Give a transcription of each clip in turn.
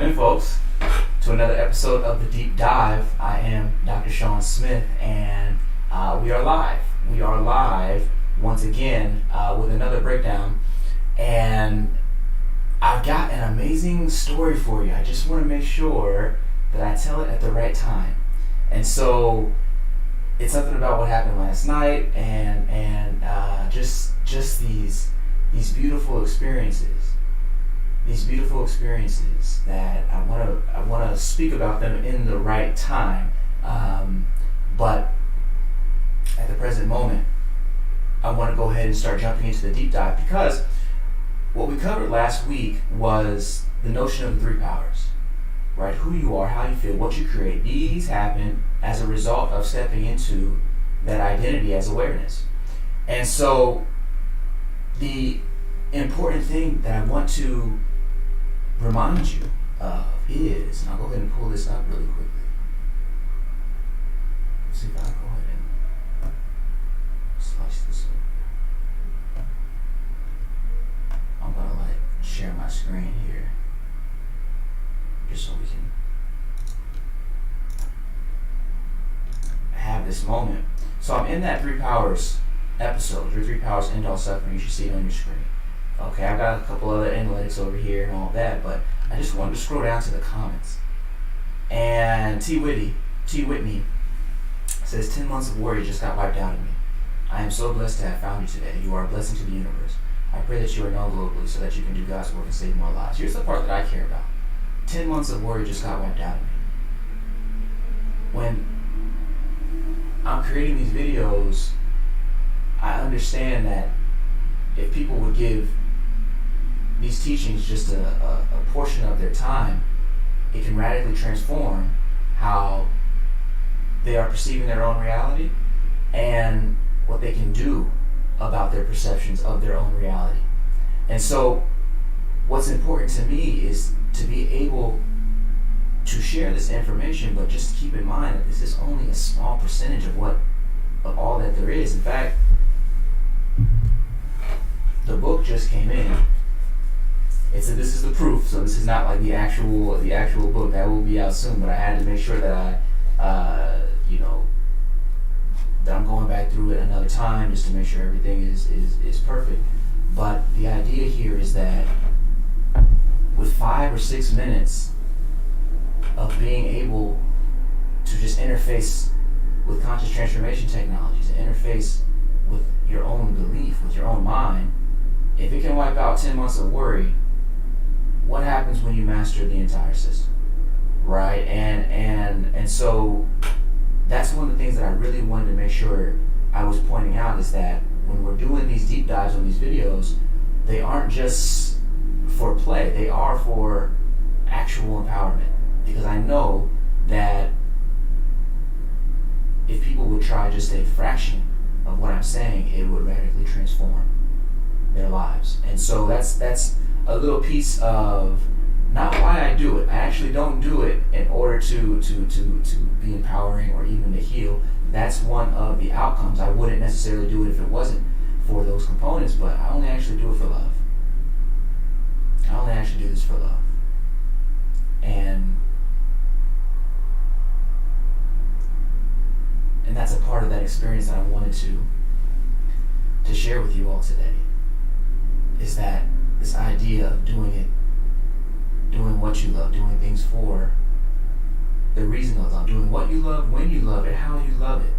in, folks, to another episode of The Deep Dive. I am Dr. Shawn Smith, and we are live. We are live once again with another breakdown, and I've got an amazing story for you. I just want to make sure that I tell it at the right time. And so it's something about what happened last night, and just these beautiful experiences. These beautiful experiences that I want to speak about them in the right time, but at the present moment, I want to go ahead and start jumping into the deep dive, because what we covered last week was the notion of the three powers, right? Who you are, how you feel, what you create. These happen as a result of stepping into that identity as awareness. And so the important thing that I want to remind you of is, and I'll go ahead and pull this up really quickly. Let's see if I can go ahead and slice this up. I'm gonna share my screen here, just so we can have this moment. So I'm in that Three Powers episode, your Three Powers End All Suffering. You should see it on your screen. Okay, I've got a couple other analytics over here and all that, but I just wanted to scroll down to the comments. And T. Whitney says, 10 months of worry just got wiped out of me. I am so blessed to have found you today. You are a blessing to the universe. I pray that you are known globally so that you can do God's work and save more lives. Here's the part that I care about. 10 months of worry just got wiped out of me. When I'm creating these videos, I understand that if people would give these teachings just a portion of their time, it can radically transform how they are perceiving their own reality and what they can do about their perceptions of their own reality. And so what's important to me is to be able to share this information, but just keep in mind that this is only a small percentage of all that there is. In fact, the book just came in. It said this is the proof, so this is not like the actual book that will be out soon. But I had to make sure that that I'm going back through it another time just to make sure everything is perfect. But the idea here is that with 5 or 6 minutes of being able to just interface with conscious transformation technologies, interface with your own belief, with your own mind, if it can wipe out 10 months of worry, what happens when you master the entire system, right? And so that's one of the things that I really wanted to make sure I was pointing out, is that when we're doing these deep dives on these videos, they aren't just for play, they are for actual empowerment. Because I know that if people would try just a fraction of what I'm saying, it would radically transform their lives. And so that's a little piece of not why I do it. I actually don't do it in order to be empowering or even to heal. That's one of the outcomes. I wouldn't necessarily do it if it wasn't for those components, but I only actually do it for love. I only actually do this for love. And that's a part of that experience that I wanted to share with you all today, is that this idea of doing what you love, doing things for the reason of love, doing what you love, when you love it, how you love it,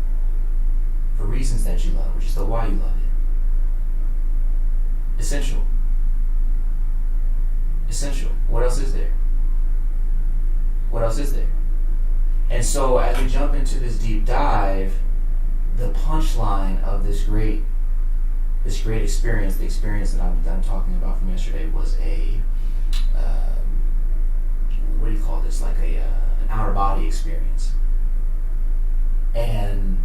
for reasons that you love, which is the why you love it. Essential. What else is there? What else is there? And so as we jump into this deep dive, the punchline of this great experience, the experience that I'm talking about from yesterday, was what do you call this? Like an outer body experience. And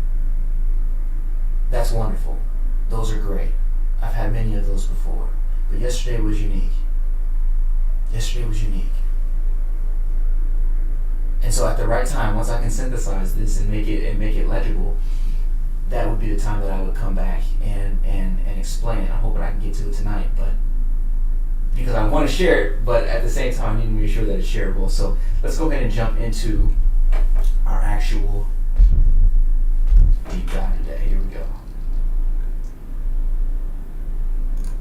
that's wonderful. Those are great. I've had many of those before. But yesterday was unique. And so at the right time, once I can synthesize this and make it legible, that would be the time that I would come back and explain it. I'm hoping I can get to it tonight, but because because I want to share it, but at the same time, I need to make sure that it's shareable. So let's go ahead and jump into our actual deep dive today. Here we go.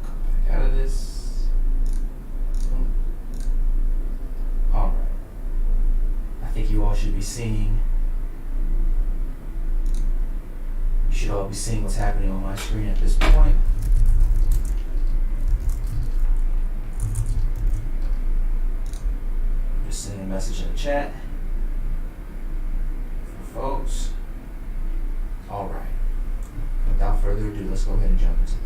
Come back out of this. All right. I think you all should be seeing. You should all be seeing what's happening on my screen at this point. Just sending a message in the chat for folks. All right. Without further ado, let's go ahead and jump into this.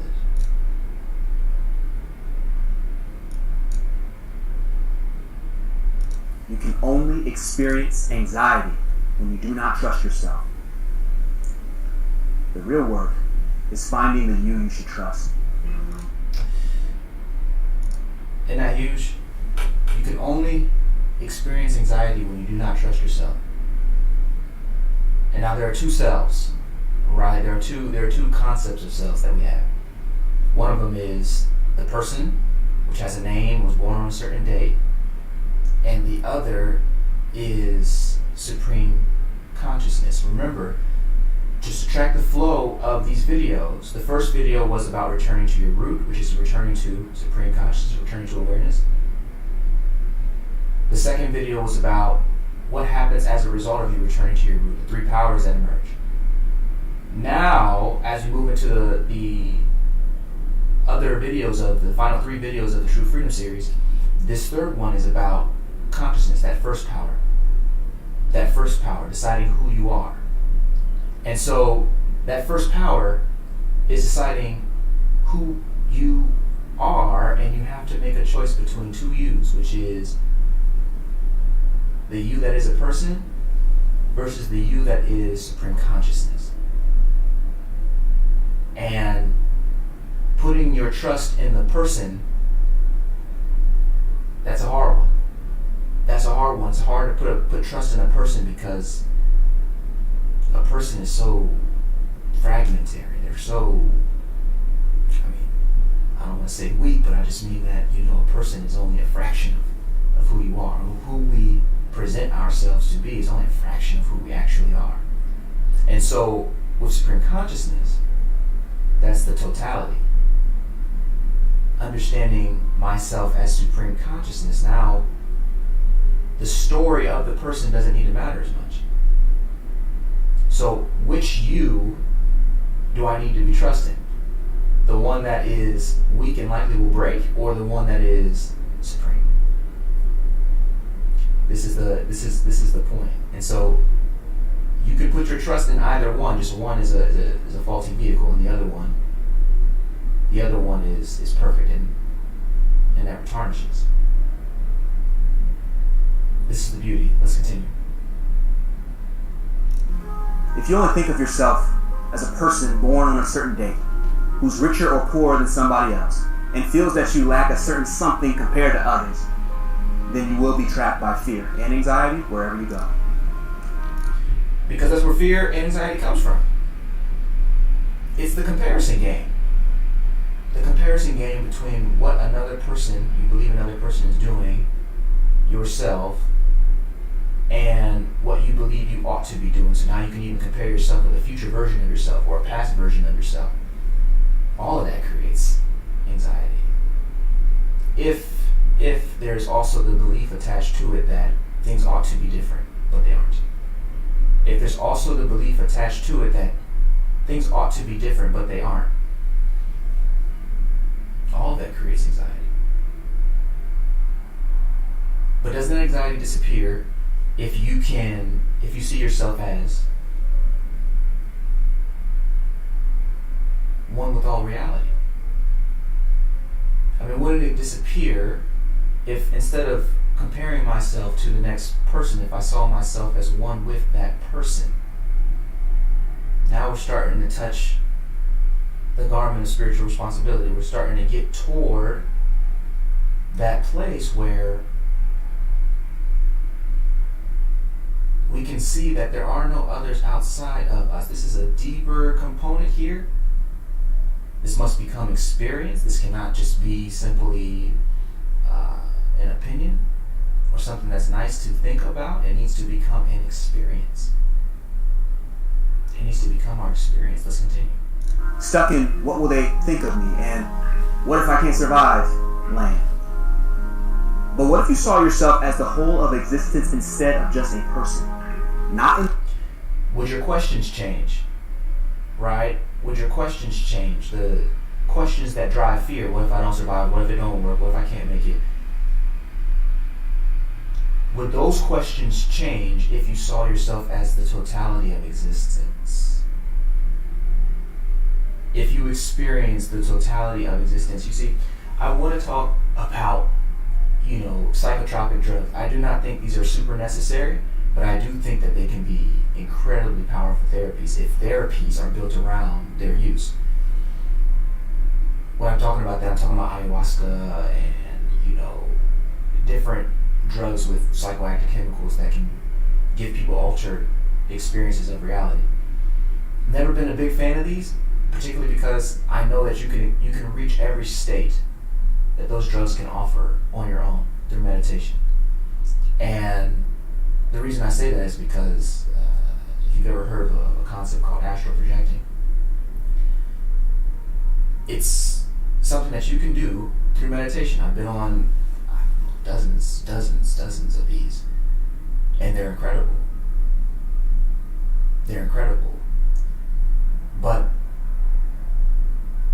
You can only experience anxiety when you do not trust yourself. The real work is finding the you should trust. Isn't that huge? You can only experience anxiety when you do not trust yourself. And now there are two selves, right? There are two concepts of selves that we have. One of them is the person, which has a name, was born on a certain date, and the other is supreme consciousness. Remember, just to track the flow of these videos, the first video was about returning to your root, which is returning to supreme consciousness, returning to awareness. The second video was about what happens as a result of you returning to your root, the three powers that emerge. Now, as we move into the other videos of the final three videos of the True Freedom series, this third one is about consciousness, that first power, deciding who you are. And so that first power is deciding who you are, and you have to make a choice between two yous, which is the you that is a person versus the you that is supreme consciousness. And putting your trust in the person, that's a hard one. That's a hard one. It's hard to put trust in a person because a person is so fragmentary. They're so, I don't want to say weak, but I just mean that, a person is only a fraction of who you are. Who we present ourselves to be is only a fraction of who we actually are. And so with supreme consciousness, that's the totality. Understanding myself as supreme consciousness, now the story of the person doesn't need to matter as much. So which you do I need to be trusting? The one that is weak and likely will break, or the one that is supreme? This is the point. And so you can put your trust in either one. Just one is a faulty vehicle, and the other one is perfect, and never tarnishes. This is the beauty. Let's continue. If you only think of yourself as a person born on a certain date, who's richer or poorer than somebody else, and feels that you lack a certain something compared to others, then you will be trapped by fear and anxiety wherever you go. Because that's where fear and anxiety comes from. It's the comparison game. The comparison game between what another person, you believe another person is doing, yourself, and what you believe you ought to be doing. So now you can even compare yourself with a future version of yourself or a past version of yourself. All of that creates anxiety. If there's also the belief attached to it that things ought to be different, but they aren't. If there's also the belief attached to it that things ought to be different, but they aren't, all of that creates anxiety. But doesn't that anxiety disappear if you see yourself as one with all reality? Wouldn't it disappear if instead of comparing myself to the next person, if I saw myself as one with that person? Now we're starting to touch the garment of spiritual responsibility. We're starting to get toward that place where we can see that there are no others outside of us. This is a deeper component here. This must become experience. This cannot just be simply an opinion or something that's nice to think about. It needs to become an experience. It needs to become our experience. Let's continue. Stuck in what will they think of me and what if I can't survive land. But what if you saw yourself as the whole of existence instead of just a person? Would your questions change? Right? Would your questions change? The questions that drive fear. What if I don't survive? What if it don't work? What if I can't make it? Would those questions change if you saw yourself as the totality of existence? If you experience the totality of existence. You see, I want to talk about, psychotropic drugs. I do not think these are super necessary, but I do think that they can be incredibly powerful therapies if therapies are built around their use. When I'm talking about that, I'm talking about ayahuasca and, different drugs with psychoactive chemicals that can give people altered experiences of reality. Never been a big fan of these, particularly because I know that you can reach every state that those drugs can offer on your own through meditation. And the reason I say that is because if you've ever heard of a concept called astral projecting, it's something that you can do through meditation. I've been on dozens of these, and they're incredible. They're incredible. But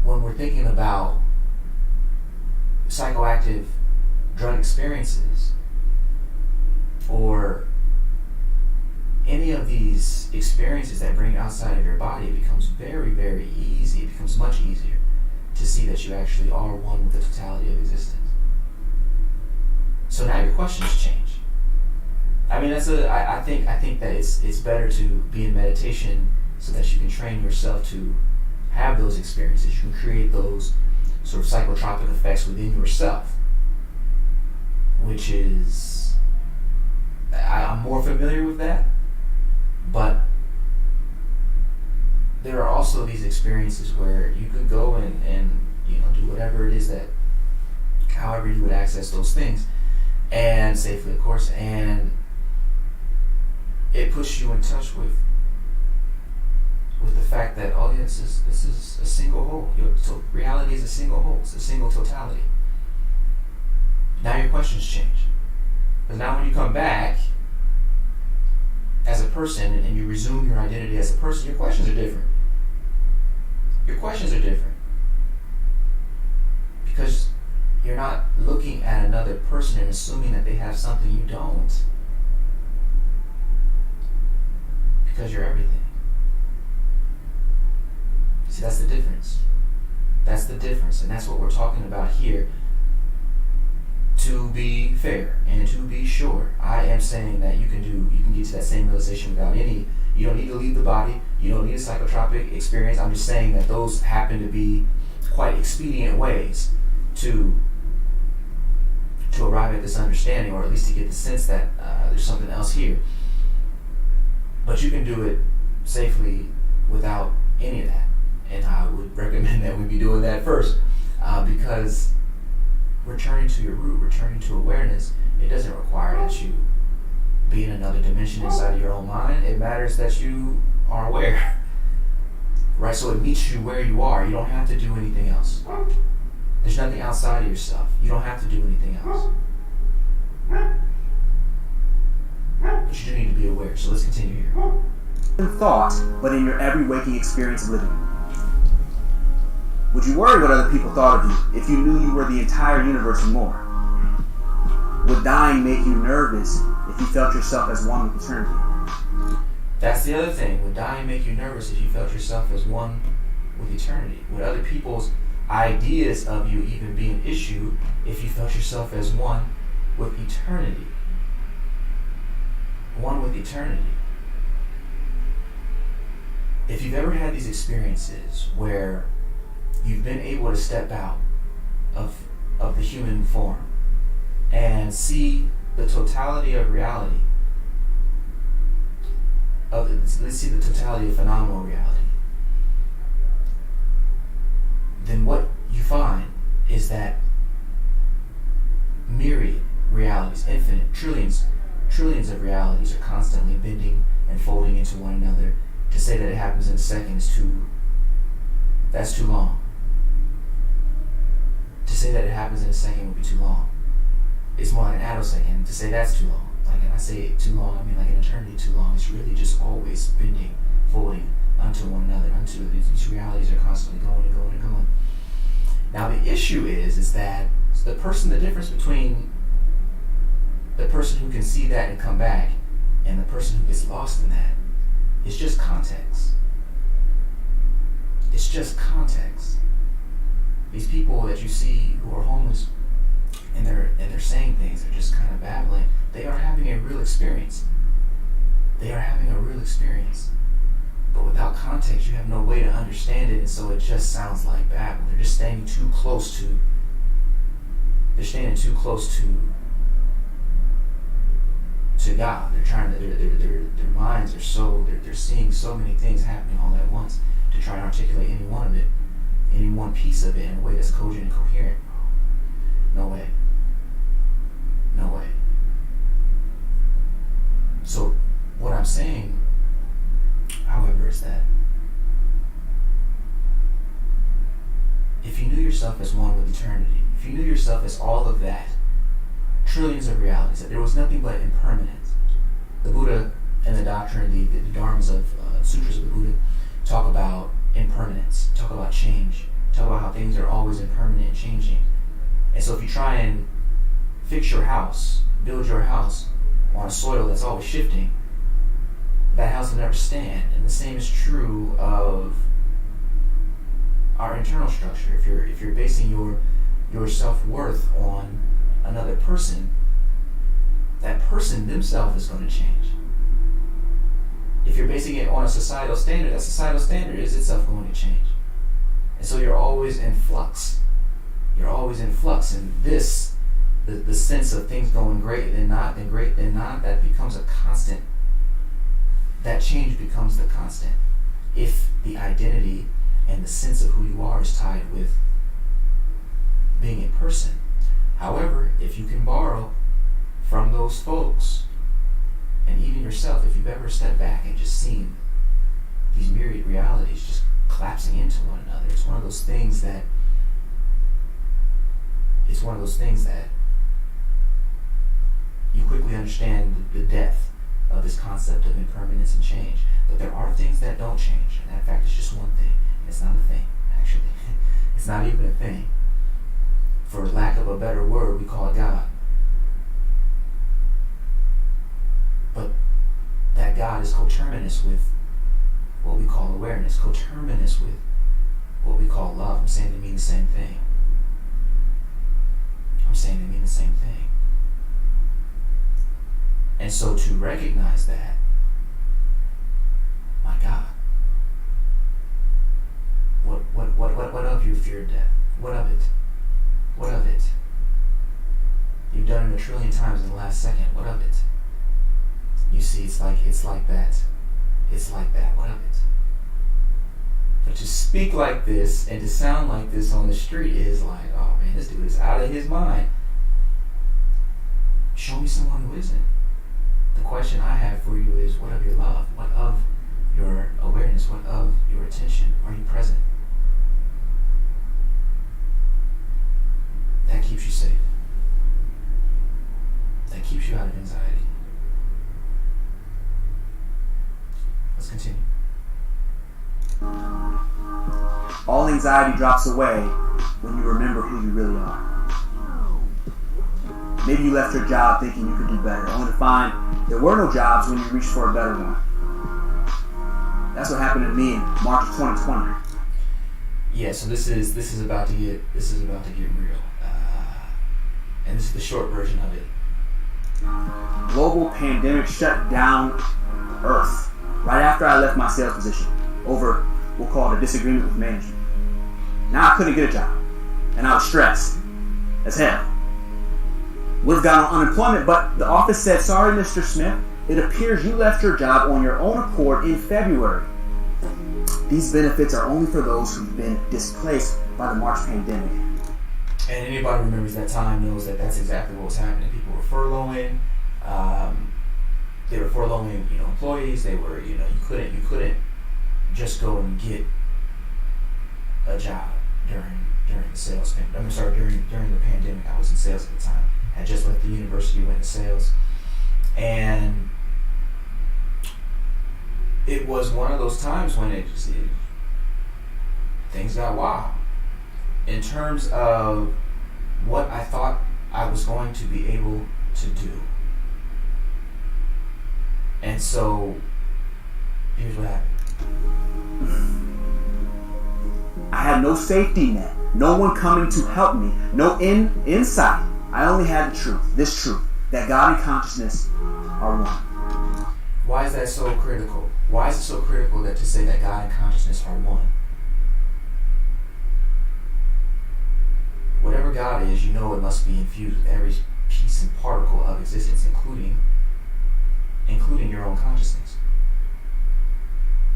when we're thinking about psychoactive drug experiences or any of these experiences that bring you outside of your body, it becomes very, very easy. It becomes much easier to see that you actually are one with the totality of existence. So now your questions change. I mean, I think that it's better to be in meditation so that you can train yourself to have those experiences. You can create those sort of psychotropic effects within yourself, which is, I'm more familiar with that, but there are also these experiences where you could go and do whatever it is that, however you would access those things, and safely, of course, and it puts you in touch with the fact that, oh yeah, this is a single whole. Reality is a single whole. It's a single totality. Now your questions change. Because now when you come back as a person and you resume your identity as a person, your questions are different. Your questions are different. Because you're not looking at another person and assuming that they have something you don't. Because you're everything. See, that's the difference. That's the difference, and that's what we're talking about here. To be fair and to be sure, I am saying that you can get to that same realization without any. You don't need to leave the body. You don't need a psychotropic experience. I'm just saying that those happen to be quite expedient ways to arrive at this understanding, or at least to get the sense that there's something else here. But you can do it safely without any of that. And I would recommend that we be doing that first, because returning to your root, returning to awareness, it doesn't require that you be in another dimension inside of your own mind. It matters that you are aware, right? So it meets you where you are. You don't have to do anything else. There's nothing outside of yourself. You don't have to do anything else. But you do need to be aware. So let's continue here. In thought, but in your every waking experience of living. Would you worry what other people thought of you if you knew you were the entire universe and more? Would dying make you nervous if you felt yourself as one with eternity? That's the other thing. Would dying make you nervous if you felt yourself as one with eternity? Would other people's ideas of you even be an issue if you felt yourself as one with eternity? One with eternity. If you've ever had these experiences where you've been able to step out of the human form and see the totality of reality, let's see the totality of phenomenal reality, then what you find is that realities, infinite, trillions of realities are constantly bending and folding into one another. To say that it happens in a second that's too long. To say that it happens in a second would be too long. It's more like an attosecond. To say that's too long. Like, and I say too long, I mean like an eternity too long. It's really just always bending, folding unto one another. These realities are constantly going and going and going. Now the issue is that the difference between the person who can see that and come back and the person who gets lost in that is just context. It's just context. These people that you see who are homeless and they're saying things, they're just kind of babbling, they are having a real experience. They are having a real experience. But without context, you have no way to understand it, and so it just sounds like babble. They're just standing too close to God. They're trying to, their minds are so, they're seeing so many things happening all at once to try and articulate any one piece of it in a way that's cogent and coherent. No way. No way. So what I'm saying, however, is that if you knew yourself as one with eternity, if you knew yourself as all of that, trillions of realities, that there was nothing but impermanence. The Buddha and the doctrine, the dharmas of sutras of the Buddha talk about impermanence, talk about change, talk about how things are always impermanent and changing. And so if you try and fix your house, build your house on a soil that's always shifting, that house will never stand. And the same is true of our internal structure. If you're basing your self-worth on another person, that person themselves is going to change. If you're basing it on a societal standard, that societal standard is itself going to change. And so you're always in flux. You're always in flux. And this, the sense of things going great and not, then great and not, that becomes a constant. That change becomes the constant. If the identity and the sense of who you are is tied with being a person. However, if you can borrow from those folks, and even yourself, if you've ever stepped back and just seen these myriad realities just collapsing into one another, it's one of those things that you quickly understand the depth of this concept of impermanence and change. But there are things that don't change, and in fact, it's just one thing. And it's not a thing, actually. It's not even a thing. For lack of a better word, we call it God. But that God is coterminous with what we call awareness, coterminous with what we call love. I'm saying they mean the same thing. And so to recognize that, my God, what of your fear of death? What of it? What of it? You've done it 1 trillion times in the last second. What of it? You see, it's like that. It's like that. What of it? But to speak like this and to sound like this on the street is like, oh man, this dude is out of his mind. Show me someone who isn't. The question I have for you is, what of your love? What of your awareness? What of your attention? Are you present? That keeps you safe. That keeps you out of anxiety. Let's continue. All anxiety drops away when you remember who you really are. Maybe you left your job thinking you could do better, only to find there were no jobs when you reached for a better one. That's what happened to me in March of 2020. Yeah, so this is about to get real, and this is the short version of it. Global pandemic shut down Earth right after I left my sales position over, we'll call it a disagreement with management. Now I couldn't get a job, and I was stressed as hell. Would have gotten unemployment, but the office said, sorry, Mr. Smith, it appears you left your job on your own accord in February. These benefits are only for those who've been displaced by the March pandemic. And anybody who remembers that time knows that that's exactly what was happening. People were furloughing. They were furloughing, employees. They were, you couldn't just go and get a job during the sales. During the pandemic. I was in sales at the time. I had just left the university, went to sales, and it was one of those times when things got wild in terms of what I thought I was going to be able to do. And so, here's what happened. I had no safety net, no one coming to help me, no insight. I only had the truth, this truth, that God and consciousness are one. Why is that so critical? Why is it so critical to say that God and consciousness are one? Whatever God is, it must be infused with every piece and particle of existence, including your own consciousness.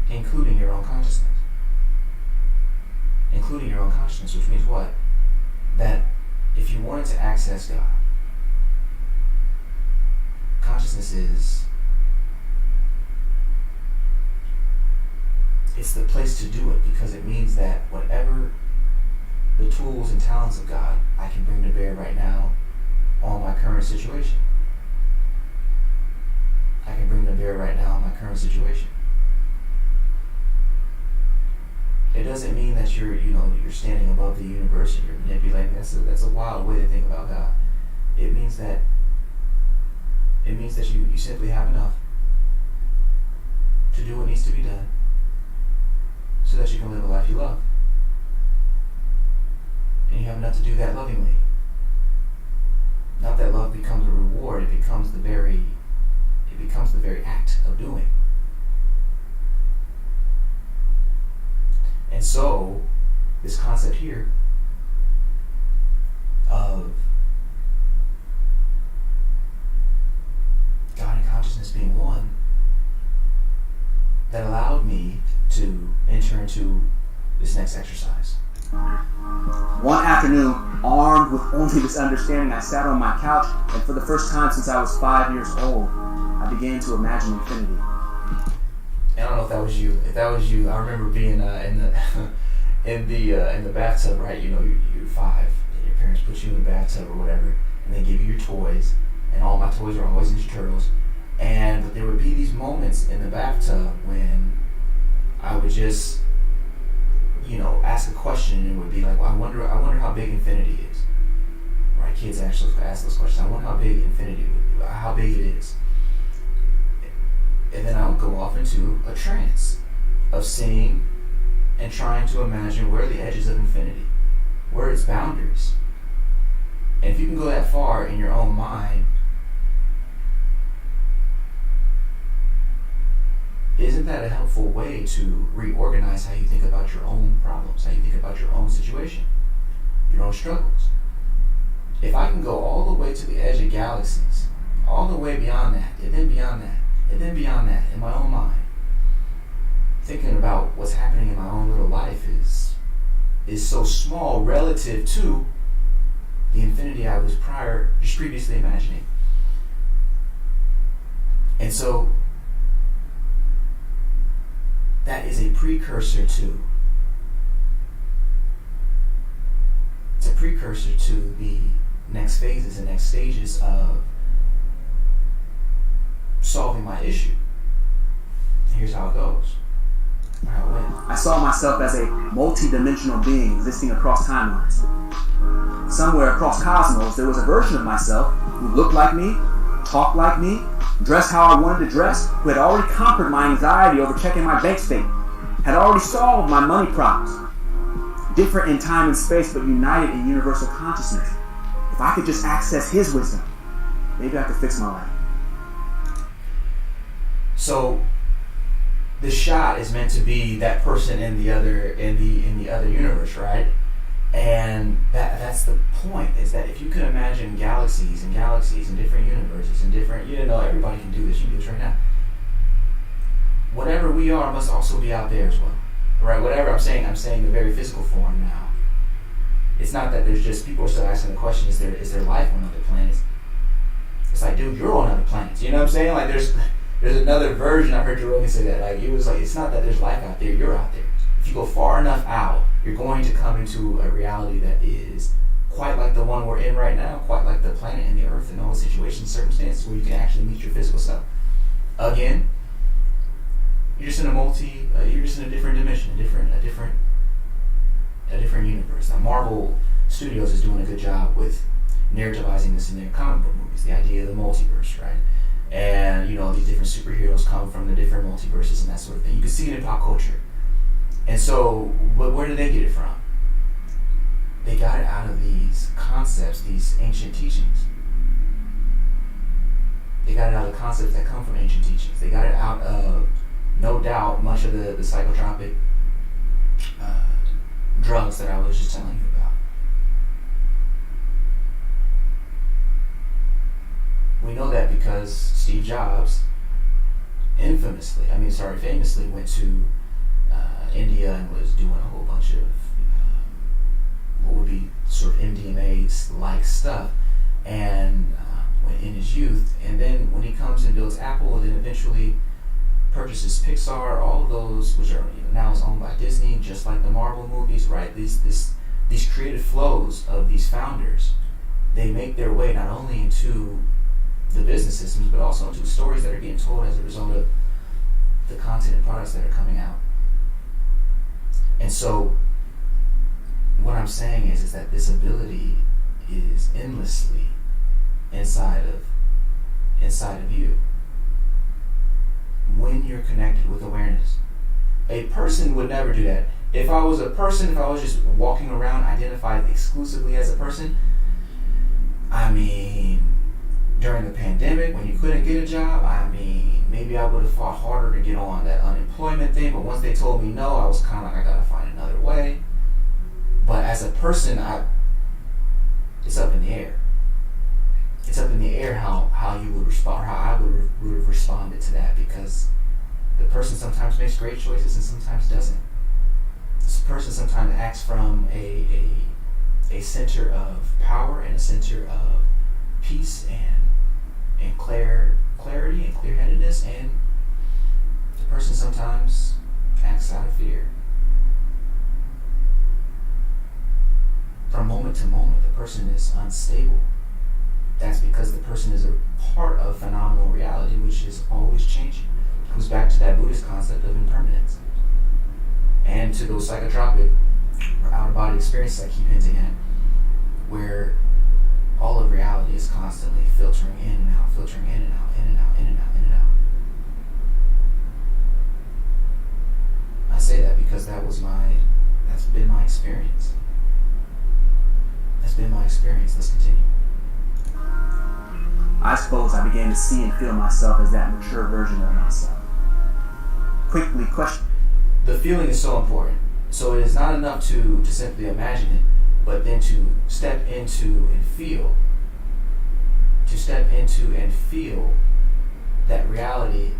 Including your own consciousness. Including your own consciousness, which means what? That if you wanted to access God, consciousness it's the place to do it, because it means that whatever the tools and talents of God I can bring to bear right now on my current situation. I can bring to bear right now on my current situation. It doesn't mean that you're standing above the universe and you're manipulating. That's a wild way to think about God. It means that you simply have enough to do what needs to be done so that you can live a life you love. And you have enough to do that lovingly. Not that love becomes a reward, it becomes the very act of doing. And so, this concept here of God and consciousness being one, that allowed me to enter into this next exercise. One afternoon, armed with only this understanding, I sat on my couch, and for the first time since I was 5 years old, I began to imagine infinity. I don't know if that was you. If that was you, I remember being in the bathtub, right? You're 5, and your parents put you in the bathtub or whatever, and they give you your toys, and all my toys are always Ninja Turtles. And there would be these moments in the bathtub when I would just, ask a question, and it would be like, well, I wonder how big infinity is. Right? Kids actually ask those questions. I wonder how big how big it is. And then I would go off into a trance of seeing and trying to imagine where are the edges of infinity, where are its boundaries. And if you can go that far in your own mind, isn't that a helpful way to reorganize how you think about your own problems, how you think about your own situation, your own struggles? If I can go all the way to the edge of galaxies, all the way beyond that, and then beyond that, and then beyond that, in my own mind, thinking about what's happening in my own little life is so small relative to the infinity I was previously imagining. And so that is a precursor to the next phases and next stages of solving my issue. Here's how it goes. How it went. I saw myself as a multi-dimensional being existing across timelines. Somewhere across cosmos, there was a version of myself who looked like me, talked like me, dressed how I wanted to dress, who had already conquered my anxiety over checking my bank statement, had already solved my money problems. Different in time and space, but united in universal consciousness. If I could just access his wisdom, maybe I could fix my life. So the shot is meant to be that person in the other universe, right? And that's the point, is that if you can imagine galaxies and different universes and different, everybody can do this. You can do this right now. Whatever we are must also be out there as well, right? Whatever I'm saying the very physical form now. It's not that there's just people are still asking the question: is there life on other planets? It's like, dude, you're on other planets. You know what I'm saying? Like, there's another version. I heard Joe Rogan say that. Like, it was like, it's not that there's life out there. You're out there. If you go far enough out, you're going to come into a reality that is quite like the one we're in right now, quite like the planet and the Earth and all the situations, circumstances where you can actually meet your physical self. Again, you're just in a different dimension, a different universe. Now, Marvel Studios is doing a good job with narrativizing this in their comic book movies, the idea of the multiverse, right? And, these different superheroes come from the different multiverses and that sort of thing. You can see it in pop culture. And so, where did they get it from? They got it out of these concepts, these ancient teachings. They got it out of the concepts that come from ancient teachings. They got it out of, no doubt, much of the psychotropic drugs that I was just telling you about. We know that because Steve Jobs famously went to India and was doing a whole bunch of what would be sort of MDMA-like stuff, and when in his youth, and then when he comes and builds Apple, and then eventually purchases Pixar, all of those, which are now is owned by Disney, just like the Marvel movies, right? These creative flows of these founders, they make their way not only into the business systems, but also into stories that are getting told as a result of the content and products that are coming out. And so, what I'm saying is that this ability is endlessly inside of you when you're connected with awareness. A person would never do that. If I was just walking around identified exclusively as a person, during the pandemic when you couldn't get a job, maybe I would have fought harder to get on that unemployment thing, but once they told me no, I was kind of like, I gotta find another way. But as a person, it's up in the air. It's up in the air how you would respond, or how I would have responded to that, because the person sometimes makes great choices and sometimes doesn't. This person sometimes acts from a center of power and a center of peace and clarity and clear-headedness, and the person sometimes acts out of fear. From moment to moment, the person is unstable. That's because the person is a part of phenomenal reality, which is always changing. It comes back to that Buddhist concept of impermanence, and to those psychotropic or out-of-body experiences I keep hinting at, where all of reality is constantly filtering in and out, filtering in and out, in and out, in and out, in and out. I say that because that's been my experience. That's been my experience. Let's continue. I suppose I began to see and feel myself as that mature version of myself. Quickly question. The feeling is so important. So it is not enough to simply imagine it, but then to step into and feel. To step into and feel that reality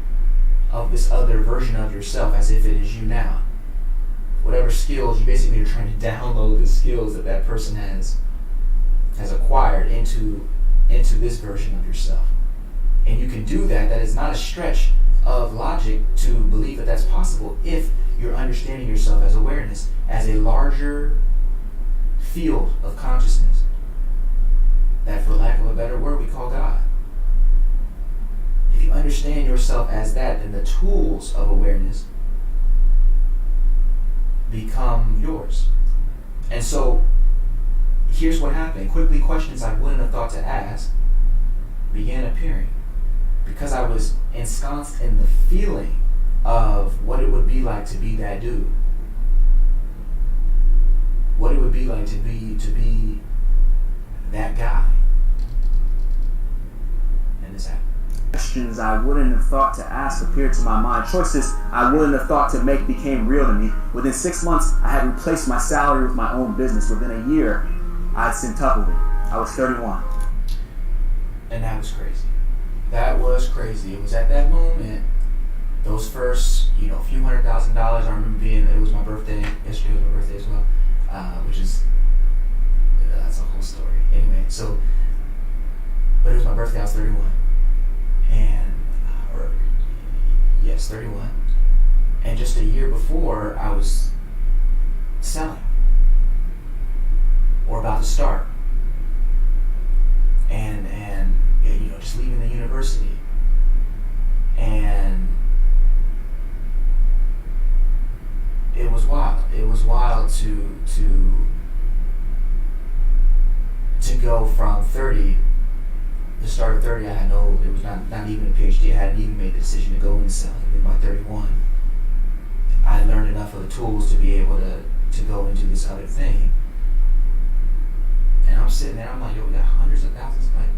of this other version of yourself as if it is you now. Whatever skills, you basically are trying to download the skills that person has acquired into this version of yourself. And you can do that. That is not a stretch of logic to believe that that's possible if you're understanding yourself as awareness, as a larger field of consciousness that, for lack of a better word, we call God. If you understand yourself as that, then the tools of awareness become yours. And so here's what happened. Quickly, questions I wouldn't have thought to ask began appearing because I was ensconced in the feeling of what it would be like to be that dude. What it would be like to be that guy. And this happened. Questions I wouldn't have thought to ask appeared to my mind. Choices I wouldn't have thought to make became real to me. Within 6 months, I had replaced my salary with my own business. Within a year, I had centupled it. I was 31. And that was crazy. That was crazy. It was at that moment, those first, few $100,000. I remember it was my birthday. Yesterday was my birthday as well, which is that's a whole story. Anyway, so, but it was my birthday. I was 31, and or yes, 31. And just a year before, I was selling or about to start, and just leaving the university, and it was wild. It was wild to go from 30. The start of 30, I had it was not even a PhD. I hadn't even made the decision to go into selling. And by 31, I learned enough of the tools to be able to go and do this other thing. And I'm sitting there, I'm like, yo, we got hundreds of thousands. Like,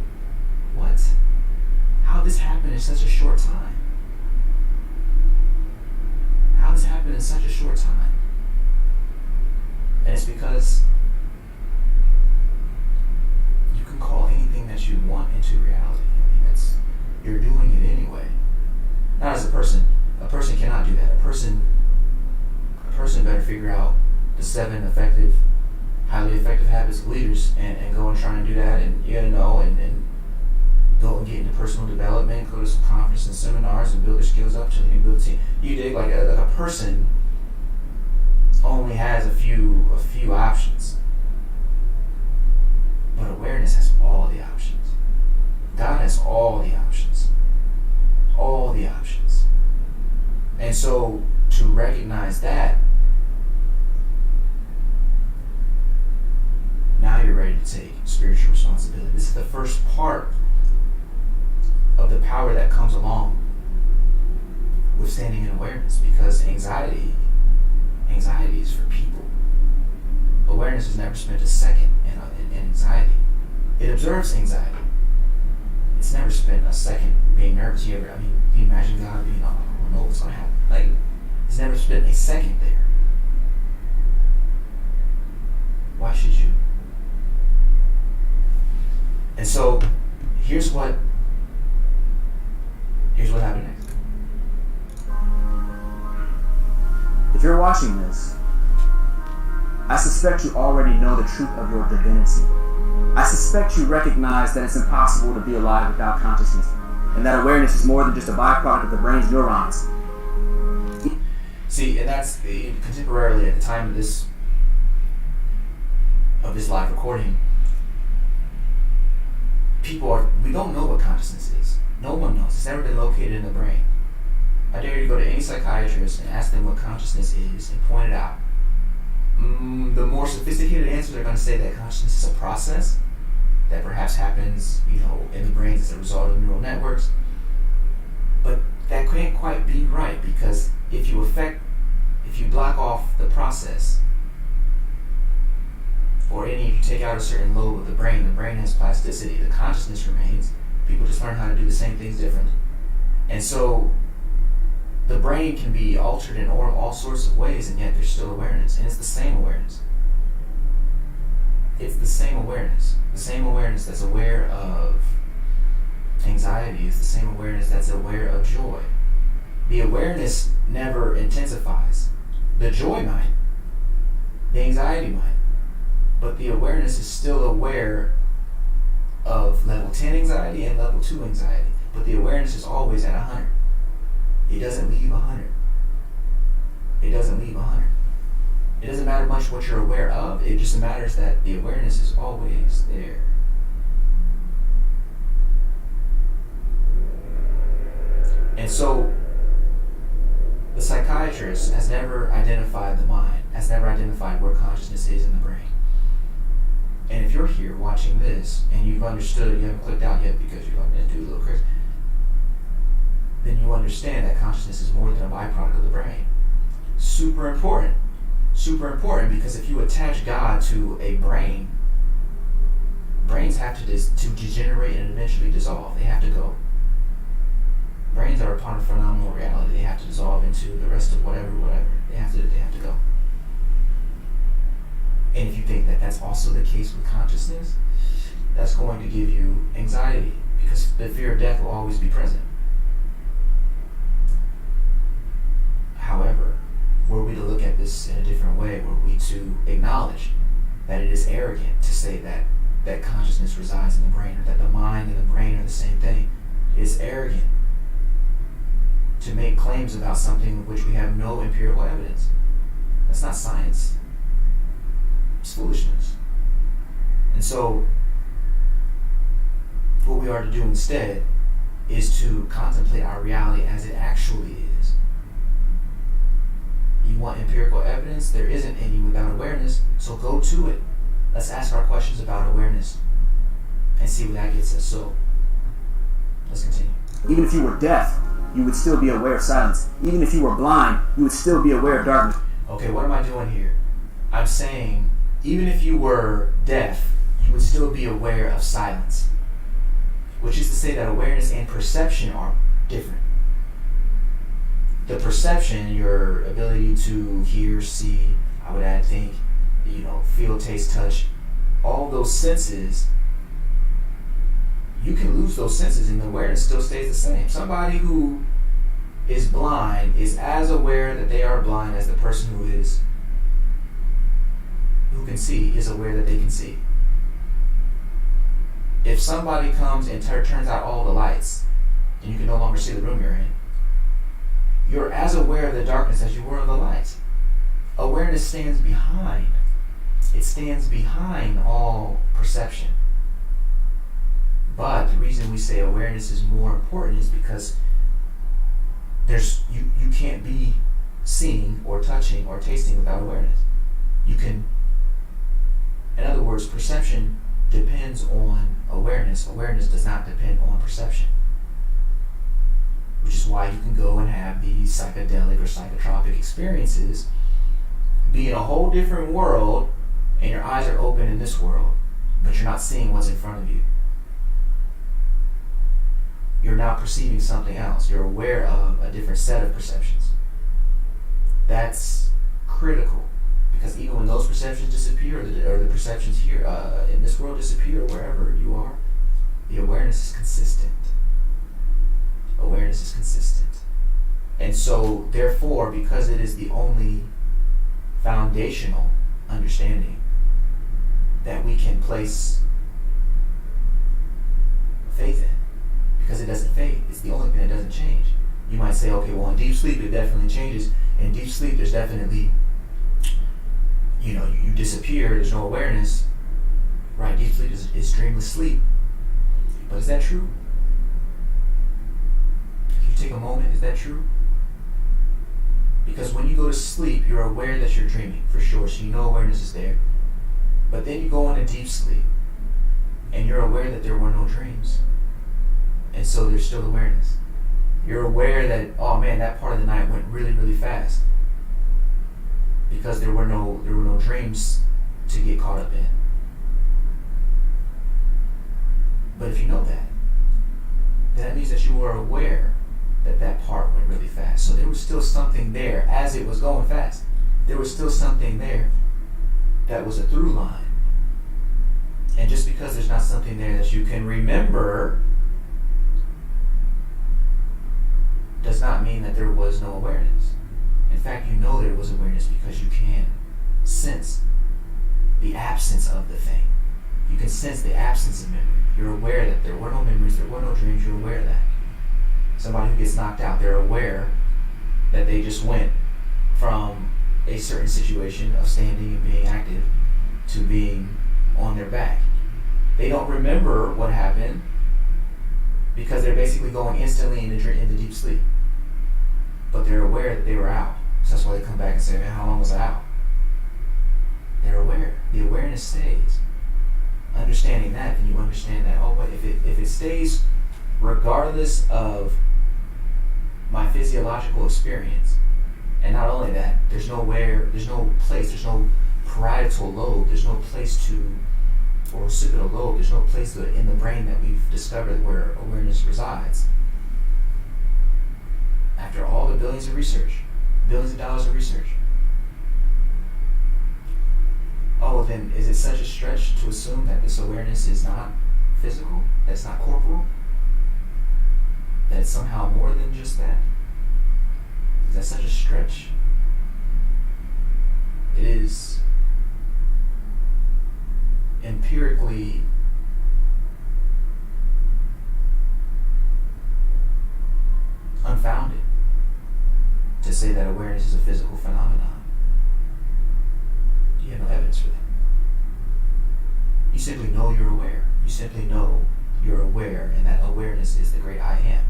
what? How did this happen in such a short time? How did this happen in such a short time? And it's because you can call anything that you want into reality. I mean, you're doing it anyway. Not as a person. A person cannot do that. A person better figure out the 7 highly effective habits of leaders and go and try and do that, and you gotta know and go and get into personal development, go to some conferences and seminars and build their skills up so they can build a team. You dig? Like a person only has a few options. But awareness has all the options. God has all the options. All the options. And so to recognize that, now you're ready to take spiritual responsibility. This is the first part of the power that comes along with standing in awareness, because anxiety is for people. Awareness has never spent a second in anxiety. It observes anxiety. It's never spent a second being nervous. Can you imagine God being, I don't know what's going to happen. Like, it's never spent a second there. Why should you? And so, here's what happened next. If you're watching this, I suspect you already know the truth of your divinity. I suspect you recognize that it's impossible to be alive without consciousness, and that awareness is more than just a byproduct of the brain's neurons. See, and that's contemporarily at the time of this live recording, we don't know what consciousness is. No one knows. It's never been located in the brain. I dare you to go to any psychiatrist and ask them what consciousness is and point it out. The more sophisticated answers are going to say that consciousness is a process that perhaps happens, in the brain as a result of neural networks. But that can't quite be right, because if you block off the process, or if you take out a certain lobe of the brain has plasticity, the consciousness remains. People just learn how to do the same things differently. And so the brain can be altered in all sorts of ways, and yet there's still awareness. And it's the same awareness. It's the same awareness. The same awareness that's aware of anxiety is the same awareness that's aware of joy. The awareness never intensifies. The joy might. The anxiety might. But the awareness is still aware of level 10 anxiety and level 2 anxiety. But the awareness is always at 100. It doesn't leave 100. It doesn't leave 100. It doesn't matter much what you're aware of. It just matters that the awareness is always there. And so the psychiatrist has never identified the mind, has never identified where consciousness is in the brain. And if you're here watching this and you've understood, you haven't clicked out yet because you're like, man, do a little crazy, then you understand that consciousness is more than a byproduct of the brain. Super important. Super important, because if you attach God to a brain, brains have to degenerate and eventually dissolve. They have to go. Brains are upon a phenomenal reality. They have to dissolve into the rest of whatever. They have to go. And if you think that that's also the case with consciousness, that's going to give you anxiety, because the fear of death will always be present. However, were we to look at this in a different way, were we to acknowledge that it is arrogant to say that consciousness resides in the brain, or that the mind and the brain are the same thing. It is arrogant to make claims about something of which we have no empirical evidence. That's not science. It's foolishness. And so, what we are to do instead is to contemplate our reality as it actually is. You want empirical evidence? There isn't any without awareness, so go to it. Let's ask our questions about awareness and see where that gets us. So, let's continue. Even if you were deaf, you would still be aware of silence. Even if you were blind, you would still be aware of darkness. Okay, what am I doing here? I'm saying, even if you were deaf, you would still be aware of silence. Which is to say that awareness and perception are different. The perception, your ability to hear, see, I would add, think, feel, taste, touch, all those senses, you can lose those senses and the awareness still stays the same. Somebody who is blind is as aware that they are blind as the person who can see is aware that they can see. If somebody comes and turns out all the lights and you can no longer see the room you're in, you're as aware of the darkness as you were of the lights. Awareness stands behind. It stands behind all perception. But the reason we say awareness is more important is because you can't be seeing or touching or tasting without awareness. You can, in other words, perception depends on awareness. Awareness does not depend on perception. Which is why you can go and have these psychedelic or psychotropic experiences, be in a whole different world, and your eyes are open in this world, but you're not seeing what's in front of you. You're now perceiving something else. You're aware of a different set of perceptions. That's critical, because even when those perceptions disappear, or the perceptions here in this world disappear, wherever you are, the awareness is consistent. Awareness is consistent. And so, therefore, because it is the only foundational understanding that we can place faith in, because it doesn't fade. It's the only thing that doesn't change. You might say, okay, well, in deep sleep, it definitely changes. In deep sleep, there's definitely, you disappear, there's no awareness. Right, deep sleep is dreamless sleep. But is that true? Take a moment, is that true? Because when you go to sleep, you're aware that you're dreaming, for sure, so you know awareness is there. But then you go into deep sleep, and you're aware that there were no dreams. And so there's still awareness. You're aware that, oh man, that part of the night went really, really fast. Because there were no dreams to get caught up in. But if you know that, then that means that you were aware that part went really fast. So there was still something there as it was going fast. There was still something there that was a through line. And just because there's not something there that you can remember does not mean that there was no awareness. In fact, you know there was awareness because you can sense the absence of the thing. You can sense the absence of memory. You're aware that there were no memories, there were no dreams, you're aware of that. Somebody who gets knocked out, they're aware that they just went from a certain situation of standing and being active to being on their back. They don't remember what happened because they're basically going instantly into deep sleep. But they're aware that they were out. So that's why they come back and say, man, how long was I out? They're aware. The awareness stays. Understanding that, then you understand that, oh wait, if it stays regardless of my physiological experience, and not only that, there's no place, there's no parietal lobe, there's no place to, or occipital lobe, there's no place in the brain that we've discovered where awareness resides. After all the billions of dollars of research. Oh, then is it such a stretch to assume that this awareness is not physical, that it's not corporal? That it's somehow more than just that? Is that such a stretch? It is empirically unfounded to say that awareness is a physical phenomenon. You have no evidence for that. You simply know you're aware. You simply know you're aware, and that awareness is the great I am.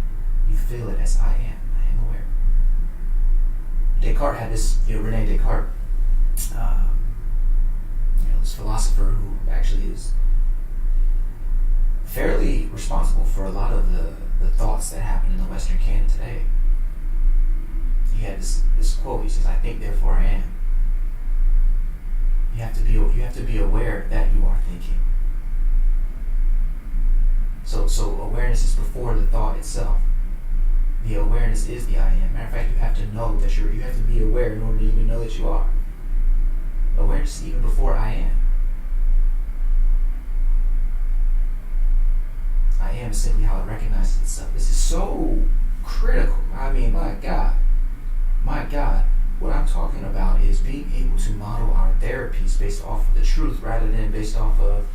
You feel it as I am. I am aware. Descartes had this, Rene Descartes, this philosopher who actually is fairly responsible for a lot of the thoughts that happen in the Western canon today. He had this quote. He says, "I think, therefore I am." You have to be aware that you are thinking. So awareness is before the thought itself. The awareness is the I am. Matter of fact, you have to know that you have to be aware in order to even know that you are. Awareness is even before I am. I am is simply how it recognizes itself. This is so critical. I mean, my God, what I'm talking about is being able to model our therapies based off of the truth rather than based off of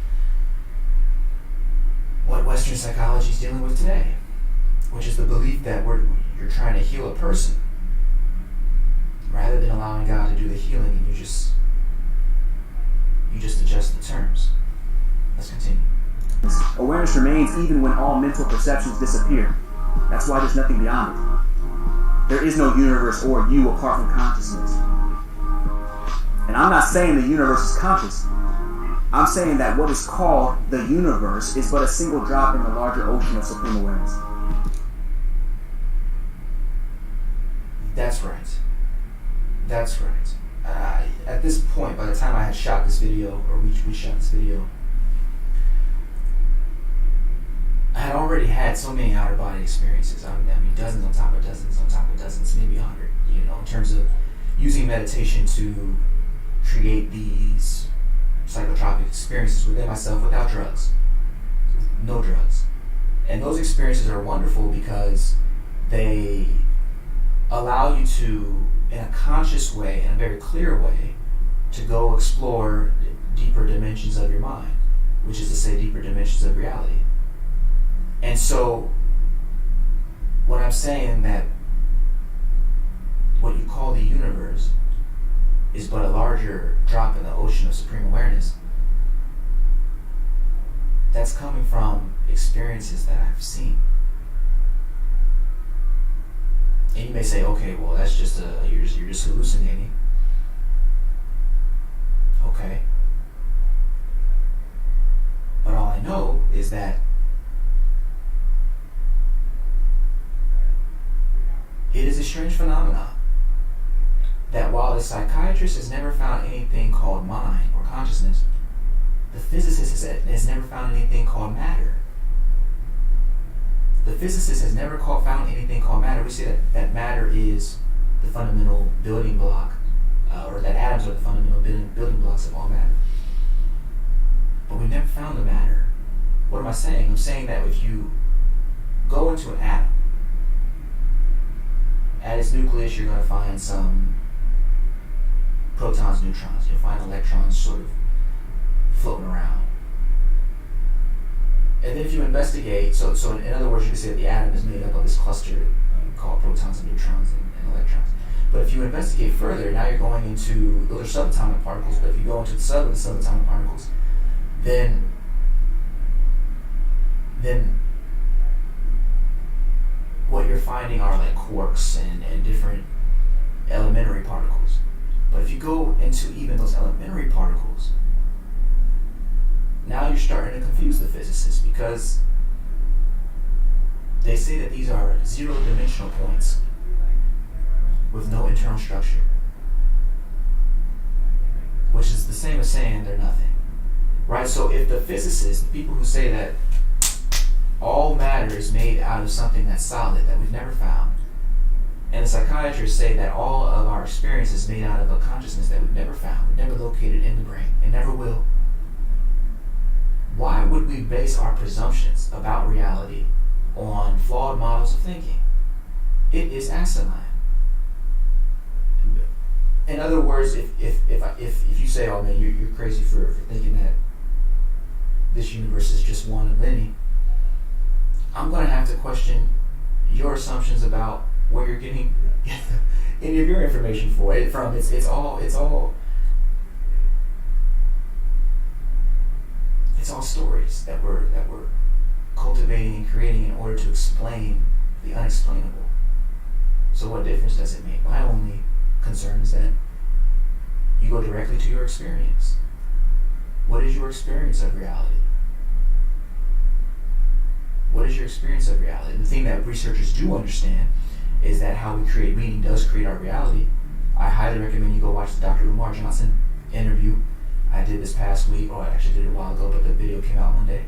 what Western psychology is dealing with today, which is the belief that you're trying to heal a person rather than allowing God to do the healing, and you just adjust the terms. Let's continue. Awareness remains even when all mental perceptions disappear. That's why there's nothing beyond it. There is no universe or you apart from consciousness. And I'm not saying the universe is conscious. I'm saying that what is called the universe is but a single drop in the larger ocean of supreme awareness. That's right. At this point, by the time I had shot this video, or we shot this video, I had already had so many outer body experiences. I mean, dozens on top of dozens on top of dozens, maybe 100. In terms of using meditation to create these psychotropic experiences within myself without drugs, no drugs. And those experiences are wonderful because they allow you to, in a conscious way, in a very clear way, to go explore deeper dimensions of your mind, which is to say deeper dimensions of reality. And so, when I'm saying that what you call the universe is but a larger drop in the ocean of supreme awareness, that's coming from experiences that I've seen. And you may say, okay, well, that's just you're just hallucinating. Okay. But all I know is that it is a strange phenomenon that while the psychiatrist has never found anything called mind or consciousness, the physicist has never found anything called matter. The physicist has never found anything called matter. We say that matter is the fundamental building block, or that atoms are the fundamental building blocks of all matter. But we've never found the matter. What am I saying? I'm saying that if you go into an atom, at its nucleus you're going to find some protons, neutrons. You'll find electrons sort of floating around. And then if you investigate, so in other words, you can say that the atom is made up of this cluster called protons and neutrons and electrons. But if you investigate further, now you're going into, those are subatomic particles, but if you go into the subatomic particles, then what you're finding are like quarks and different elementary particles. But if you go into even those elementary particles, now you're starting to confuse the physicists, because they say that these are zero-dimensional points with no internal structure, which is the same as saying they're nothing, right? So if the physicists, the people who say that all matter is made out of something that's solid that we've never found, and the psychiatrists say that all of our experience is made out of a consciousness that we've never found, never located in the brain, and never will, why would we base our presumptions about reality on flawed models of thinking? It is asinine. In other words, if you say, "Oh man, you're crazy for thinking that this universe is just one of many, I'm going to have to question your assumptions about where you're getting any of your information from. It's all stories that we're cultivating and creating in order to explain the unexplainable. So what difference does it make? My only concern is that you go directly to your experience. What is your experience of reality? What is your experience of reality? The thing that researchers do understand is that how we create meaning does create our reality. I highly recommend you go watch the Dr. Umar Johnson interview I did this past week, or I actually did it a while ago, but the video came out Monday.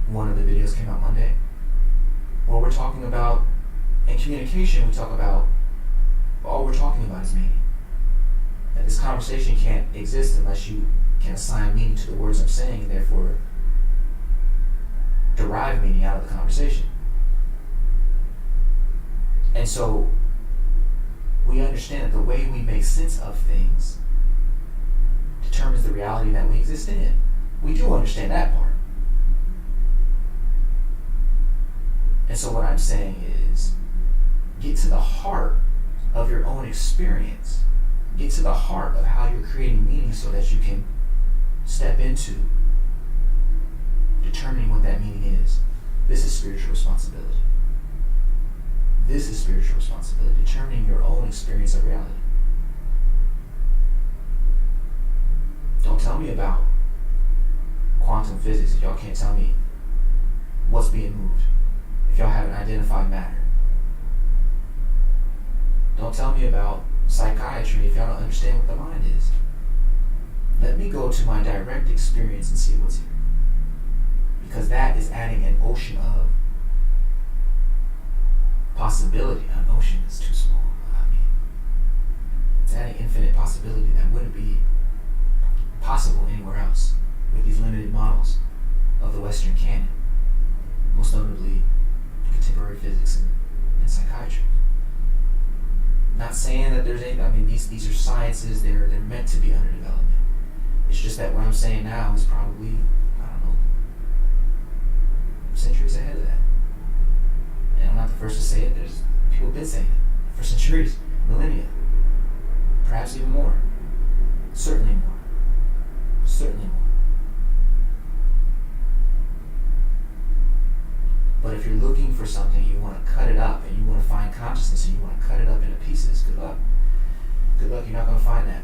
One of the videos came out Monday. Where we're talking about, in communication, we talk about, all we're talking about is meaning. That this conversation can't exist unless you can assign meaning to the words I'm saying, and therefore derive meaning out of the conversation. And so we understand that the way we make sense of things determines the reality that we exist in. We do understand that part. And so what I'm saying is, get to the heart of your own experience. Get to the heart of how you're creating meaning so that you can step into determining what that meaning is. This is spiritual responsibility. This is spiritual responsibility, determining your own experience of reality. Don't tell me about quantum physics if y'all can't tell me what's being moved, if y'all haven't identified matter. Don't tell me about psychiatry if y'all don't understand what the mind is. Let me go to my direct experience and see what's here. Because that is adding an ocean of possibility. An ocean is too small. It's adding infinite possibility that wouldn't be possible anywhere else with these limited models of the Western canon, most notably contemporary physics and psychiatry. Not saying that there's any, these are sciences, they're meant to be under development. It's just that what I'm saying now is probably, centuries ahead of that. And I'm not the first to say it. There's people have been saying it for centuries, millennia, perhaps even more. Certainly more. Certainly more. But if you're looking for something, you want to cut it up, and you want to find consciousness, and you want to cut it up into pieces, good luck. Good luck, you're not going to find that.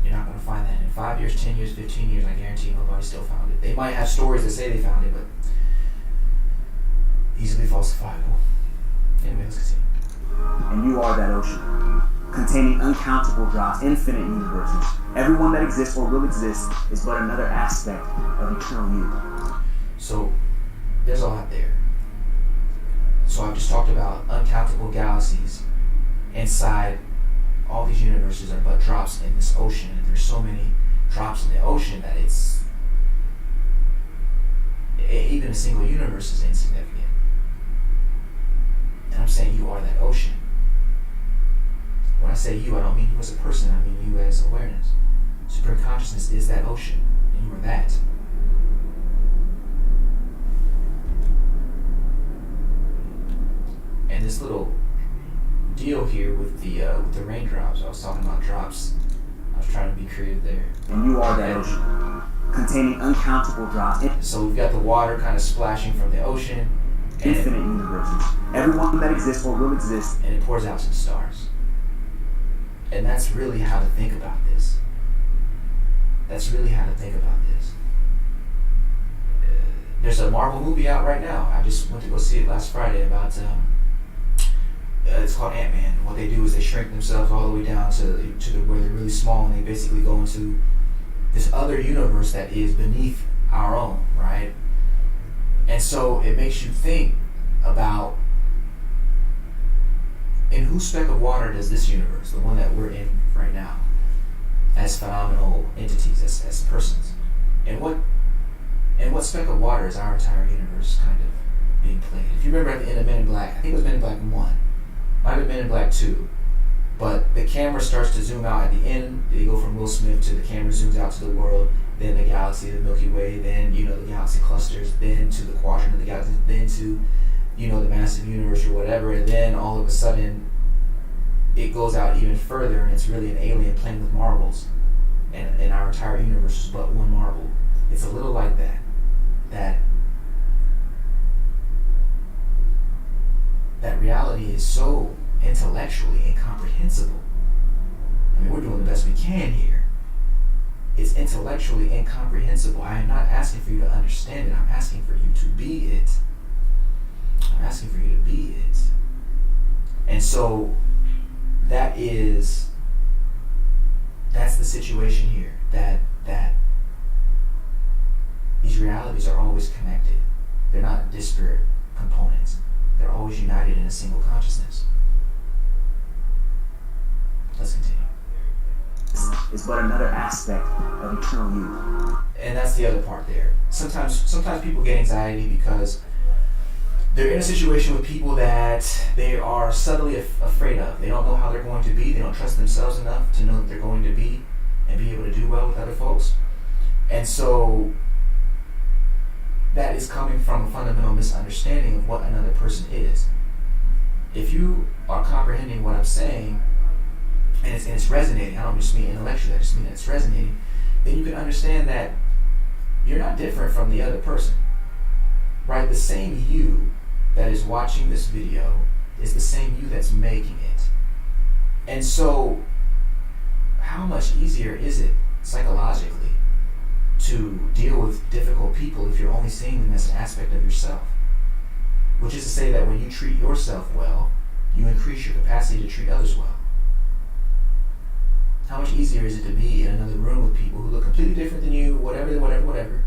You're not going to find that. In 5 years, 10 years, 15 years, I guarantee nobody still found it. They might have stories that say they found it, but easily falsifiable. Anyway, let's continue. And you are that ocean, containing uncountable drops, infinite universes. Everyone that exists or will exist is but another aspect of eternal you. So, there's a lot there. So I've just talked about uncountable galaxies inside all these universes are but drops in this ocean, and there's so many drops in the ocean that it's even a single universe is insignificant. And I'm saying you are that ocean. When I say you, I don't mean you as a person, I mean you as awareness. Supreme consciousness is that ocean, and you are that. And this little deal here with the raindrops, I was talking about drops. I was trying to be creative there. And you are that ocean, containing uncountable drops. So we've got the water kind of splashing from the ocean. Infinite universes. Everyone that exists or will exist. And it pours out some stars. And that's really how to think about this. That's really how to think about this. There's a Marvel movie out right now. I just went to go see it last Friday about it's called Ant-Man. What they do is they shrink themselves all the way down to where they're really small, and they basically go into this other universe that is beneath our own, right? And so it makes you think about, in whose speck of water does this universe, the one that we're in right now, as phenomenal entities, as persons, and what speck of water is our entire universe kind of being played? If you remember at the end of Men in Black, I think it was Men in Black 1, might have been Men in Black 2, but the camera starts to zoom out at the end. They go from Will Smith to the camera zooms out to the world, then the galaxy, the Milky Way, then, the galaxy clusters, then to the quadrant of the galaxy, then to, the massive universe or whatever, and then all of a sudden it goes out even further, and it's really an alien playing with marbles, and our entire universe is but one marble. It's a little like that reality is so intellectually incomprehensible. I mean, we're doing the best we can here. It's intellectually incomprehensible. I am not asking for you to understand it. I'm asking for you to be it. I'm asking for you to be it. And so that's the situation here. That these realities are always connected. They're not disparate components. They're always united in a single consciousness. Let's continue. Is but another aspect of eternal you. And that's the other part there. Sometimes people get anxiety because they're in a situation with people that they are subtly afraid of. They don't know how they're going to be. They don't trust themselves enough to know that they're going to be and be able to do well with other folks. And so that is coming from a fundamental misunderstanding of what another person is. If you are comprehending what I'm saying, and it's resonating, I don't just mean intellectually, I just mean that it's resonating, then you can understand that you're not different from the other person. Right? The same you that is watching this video is the same you that's making it. And so, how much easier is it psychologically to deal with difficult people if you're only seeing them as an aspect of yourself? Which is to say that when you treat yourself well, you increase your capacity to treat others well. How much easier is it to be in another room with people who look completely different than you, whatever,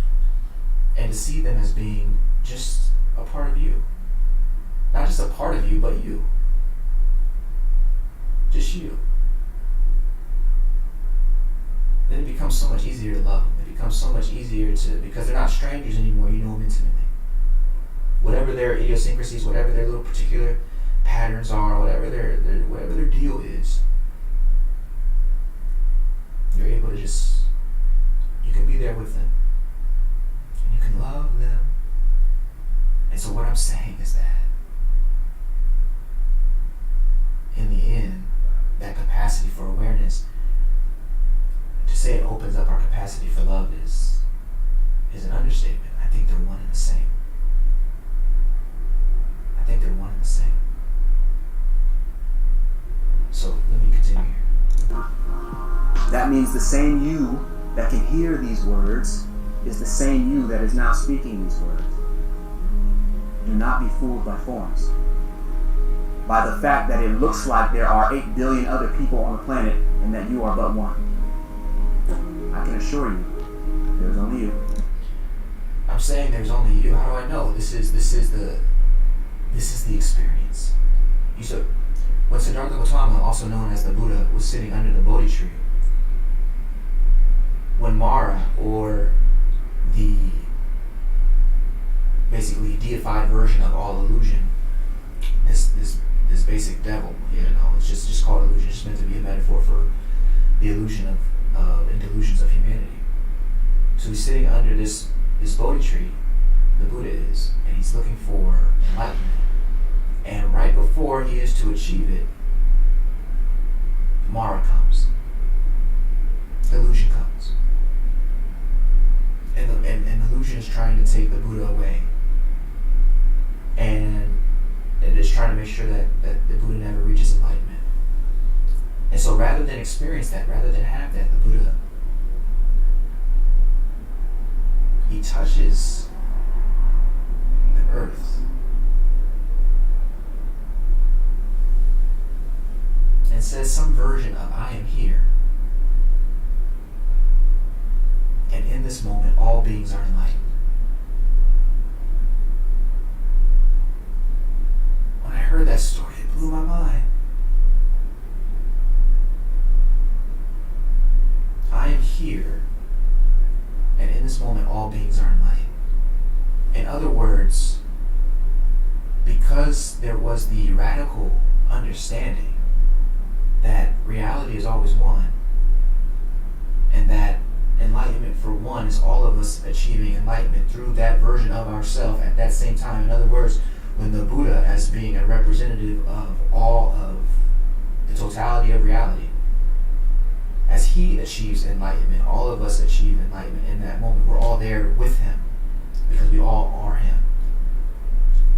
and to see them as being just a part of you. Not just a part of you, but you. Just you. Then it becomes so much easier to love them. It becomes so much easier because they're not strangers anymore, you know them intimately. Whatever their idiosyncrasies, whatever their little particular patterns are, whatever their deal is, you're able to you can be there with them. And you can love them. And so what I'm saying is that in the end, that capacity for awareness, to say it opens up our capacity for love is an understatement. I think they're one and the same. I think they're one and the same. So let me continue here. That means the same you that can hear these words is the same you that is now speaking these words. Do not be fooled by forms. By the fact that it looks like there are 8 billion other people on the planet and that you are but one. I can assure you, there's only you. I'm saying there's only you. How do I know? This is the experience. When Siddhartha Gautama, also known as the Buddha, was sitting under the Bodhi tree, when Mara, or the basically deified version of all illusion, this basic devil, it's just called illusion. It's just meant to be a metaphor for the illusion of and delusions of humanity. So he's sitting under this Bodhi tree, the Buddha is, and he's looking for enlightenment. And right before he is to achieve it, Mara comes. Illusion comes. And illusion is trying to take the Buddha away. And it is trying to make sure that the Buddha never reaches enlightenment. And so rather than experience that, rather than have that, the Buddha, he touches the earth. And says some version of I am here. And in this moment, all beings are enlightened. When I heard that story, it blew my mind. I am here, and in this moment, all beings are enlightened. In other words, because there was the radical understanding that reality is always one, and that enlightenment for one is all of us achieving enlightenment through that version of ourselves at that same time. In other words, when the Buddha, as being a representative of all of the totality of reality, as he achieves enlightenment, all of us achieve enlightenment in that moment. We're all there with him because we all are him.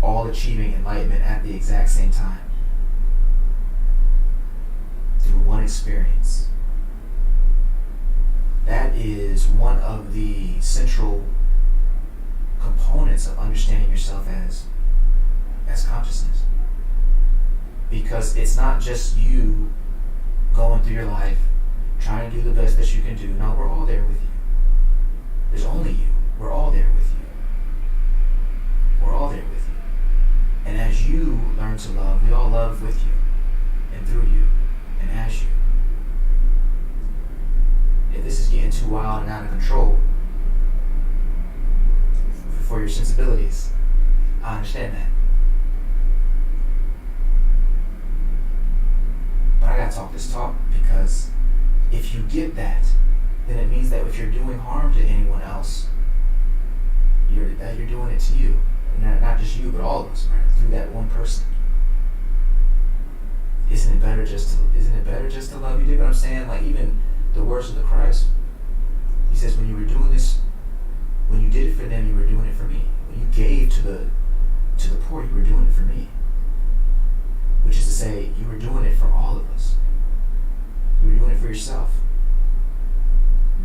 All achieving enlightenment at the exact same time. Through one experience. That is one of the central components of understanding yourself as consciousness. Because it's not just you going through your life trying to do the best that you can do. No, we're all there with you. There's only you. We're all there with you. We're all there with you. And as you learn to love, we all love with you and through you and as you. If this is getting too wild and out of control for your sensibilities, I understand that. But I gotta talk this talk because if you get that, then it means that if you're doing harm to anyone else, you're doing it to you. Not just you, but all of us, right? Through that one person. Isn't it better just to love? You dig what I'm saying? Like even the words of the Christ. He says, when you were doing this, when you did it for them, you were doing it for me. When you gave to the poor, you were doing it for me. Which is to say, you were doing it for all of us. You were doing it for yourself.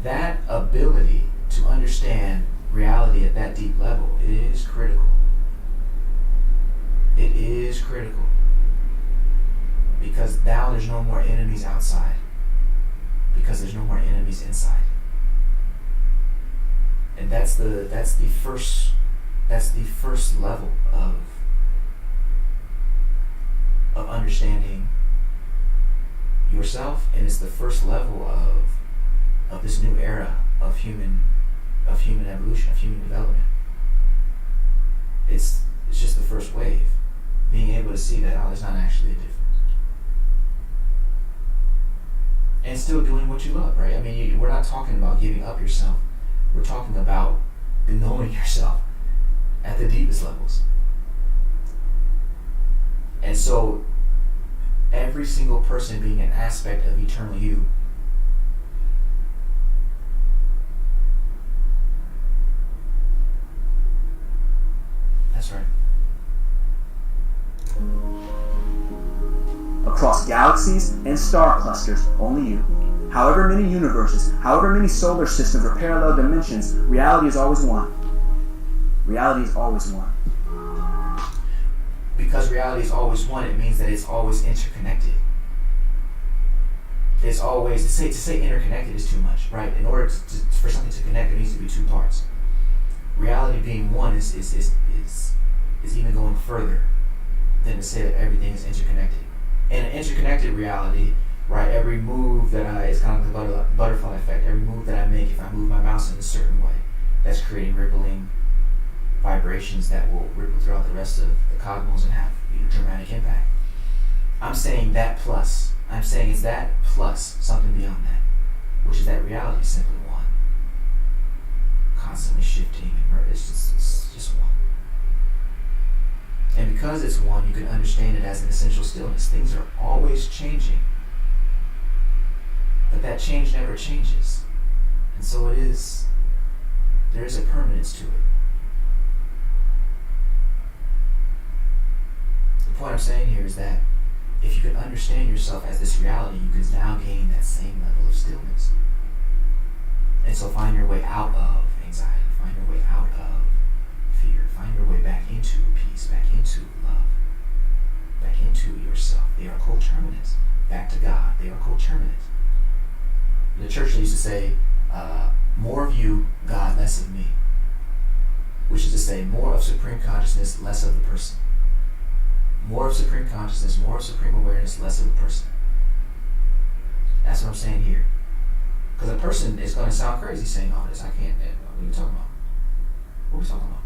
That ability to understand reality at that deep level is critical. It is critical. Because now there's no more enemies outside. Because there's no more enemies inside. And that's the first level of understanding yourself, and it's the first level of this new era of human evolution, of human development. It's just the first wave. Being able to see that, there's not actually a difference. And still doing what you love, right? I mean, we're not talking about giving up yourself. We're talking about knowing yourself at the deepest levels. And so, every single person being an aspect of eternal you. That's right. Across galaxies and star clusters, only you. However many universes, however many solar systems or parallel dimensions, reality is always one. Reality is always one. Because reality is always one, it means that it's always interconnected. It's always, to say interconnected is too much, right? In order for something to connect, there needs to be two parts. Reality being one is even going further than to say that everything is interconnected. In an interconnected reality, right, every move that it's kind of the butterfly effect. Every move that I make, if I move my mouse in a certain way, that's creating rippling vibrations that will ripple throughout the rest of the cosmos and have dramatic impact. I'm saying that plus. I'm saying it's that plus something beyond that, which is that reality is simply one. Constantly shifting, and it's just one. And because it's one, you can understand it as an essential stillness. Things are always changing. But that change never changes. And so there is a permanence to it. The point I'm saying here is that if you can understand yourself as this reality, you can now gain that same level of stillness. And so find your way out of anxiety, find your way out of fear, find your way back into peace, back into love, back into yourself. They are coterminous. Back to God, they are coterminous. The church used to say, more of you, God, less of me. Which is to say, more of supreme consciousness, less of the person. More of supreme consciousness, more of supreme awareness, less of the person. That's what I'm saying here. Because a person is going to sound crazy saying all this. I can't. What are you talking about? What are we talking about?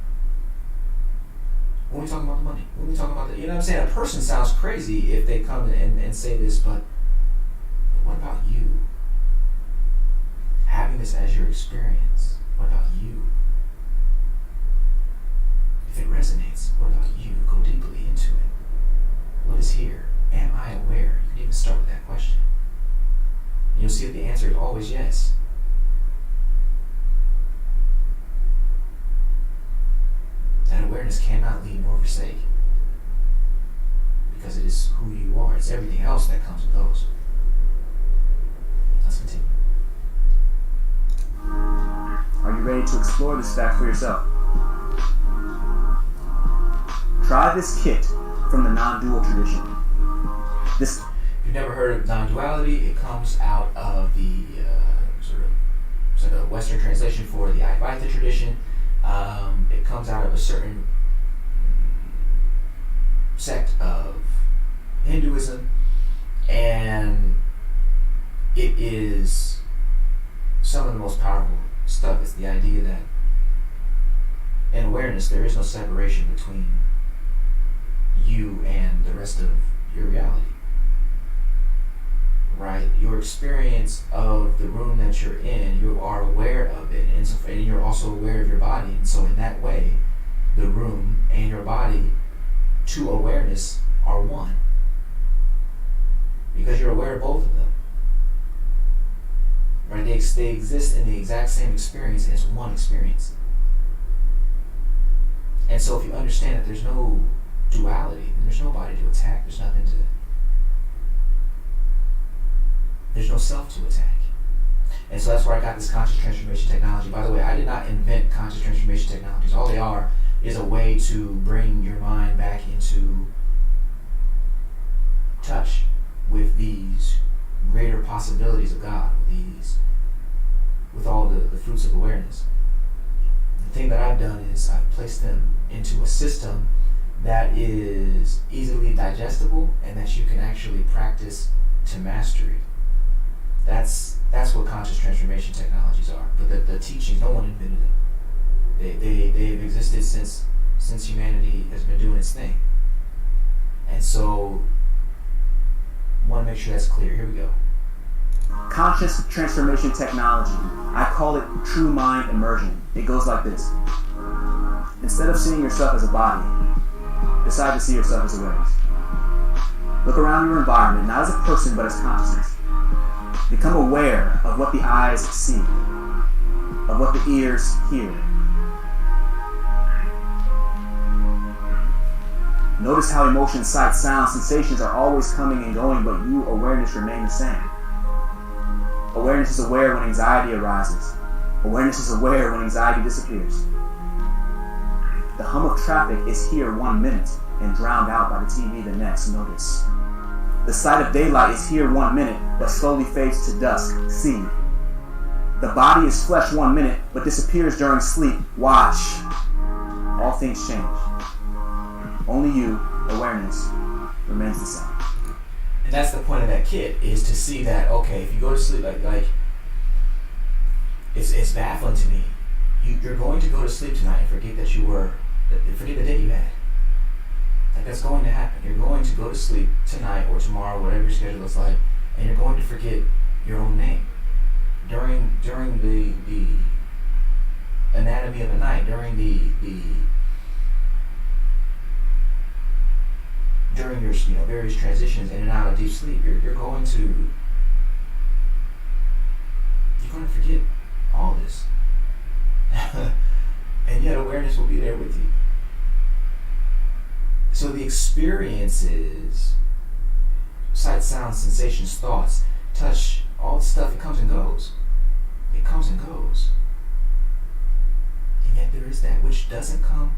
What are we talking about the money? What are we talking about you know what I'm saying? A person sounds crazy if they come and say this, but what about you? having this as your experience, what about you? If it resonates, what about you? Go deeply into it. What is here? Am I aware? You can even start with that question. And you'll see that the answer is always yes. That awareness cannot lead nor forsake, because it is who you are. It's everything else that comes with those. Let's continue. Are you ready to explore this fact for yourself? Try this kit from the non-dual tradition. This, if you've never heard of non-duality, it comes out of the it's like a Western translation for the Advaita tradition. It comes out of a certain sect of Hinduism, and it is some of the most powerful stuff. It's the idea that in awareness there is no separation between you and the rest of your reality. Right? Your experience of the room that you're in, you are aware of it, and you're also aware of your body. And so in that way, the room and your body to awareness are one. Because you're aware of both of them. Right? They exist in the exact same experience as one experience. And so if you understand that there's no duality, then there's nobody to attack, there's nothing to... There's no self to attack. And so that's where I got this conscious transformation technology. By the way, I did not invent conscious transformation technologies. All they are is a way to bring your mind back into touch with these greater possibilities of God, with all the fruits of awareness. The thing that I've done is I've placed them into a system that is easily digestible and that you can actually practice to mastery. That's what conscious transformation technologies are. But the teachings, no one invented them. They've existed since humanity has been doing its thing. And so, I want to make sure that's clear. Here we go. conscious transformation technology, I call it true mind immersion. It goes like this. Instead of seeing yourself as a body, decide to see yourself as awareness. Look around your environment, not as a person, but as consciousness. Become aware of what the eyes see, of what the ears hear. Notice how emotions, sight, sound, sensations are always coming and going, but you, awareness, remain the same. Awareness is aware when anxiety arises. Awareness is aware when anxiety disappears. The hum of traffic is here 1 minute and drowned out by the TV the next. Notice. The sight of daylight is here 1 minute, but slowly fades to dusk. See. The body is flesh 1 minute, but disappears during sleep. Watch. All things change. Only you, awareness, remains the same. And that's the point of that kit, is to see that, okay, if you go to sleep, like it's baffling to me. You're going to go to sleep tonight and forget the day you had. Like, that's going to happen. You're going to go to sleep tonight or tomorrow, whatever your schedule looks like, and you're going to forget your own name. During the anatomy of the night, during your various transitions in and out of deep sleep, you're going to forget all this. And yet awareness will be there with you. So the experiences, sight, sound, sensations, thoughts, touch, all the stuff, it comes and goes. It comes and goes. And yet there is that which doesn't come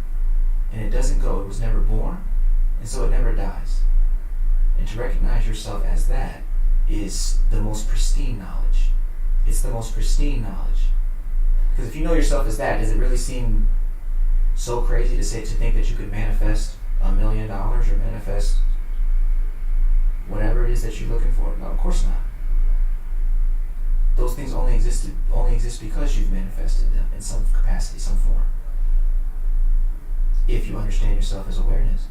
and it doesn't go. It was never born, and so it never dies. And to recognize yourself as that is the most pristine knowledge. It's the most pristine knowledge. Because if you know yourself as that, does it really seem so crazy to think that you could manifest $1 million or manifest whatever it is that you're looking for? No, of course not. Those things only exist because you've manifested them in some capacity, some form. If you understand yourself as awareness,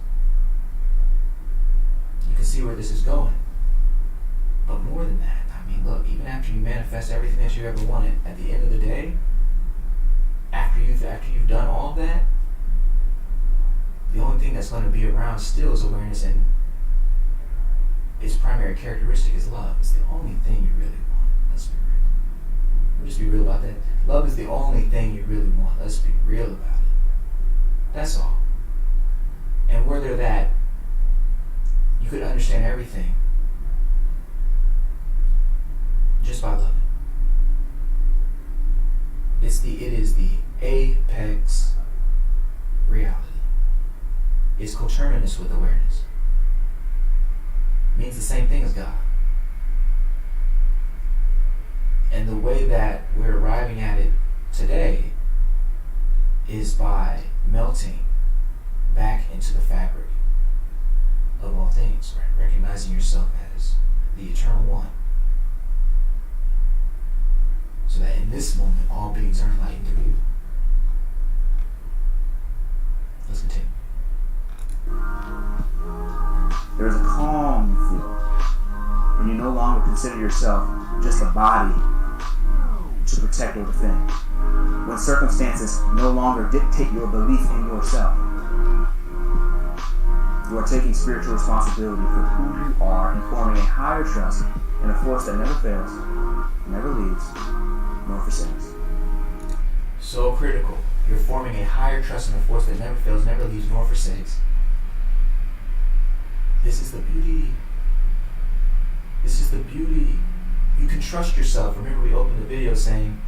you can see where this is going. But more than that, I mean, look, even after after you manifest everything that you ever wanted, at the end of the day, after you've done all of that, the only thing that's going to be around still is awareness, and its primary characteristic is love. It's the only thing you really want. Let's be real. We'll just be real about that. Love is the only thing you really want. Let's be real about it. That's all. And were there that, you could understand everything just by loving. It is the apex reality. It's coterminous with awareness. It means the same thing as God. And the way that we're arriving at it today is by melting back into the fabric of all things, right? Recognizing yourself as the eternal one. So that in this moment, all beings are enlightened through you. Let's continue. There is a calm you feel when you no longer consider yourself just a body to protect or defend. When circumstances no longer dictate your belief in yourself. You are taking spiritual responsibility for who you are and forming a higher trust in a force that never fails, never leaves, nor forsakes. So critical. You're forming a higher trust in a force that never fails, never leaves, nor forsakes. This is the beauty. This is the beauty. You can trust yourself. Remember, we opened the video saying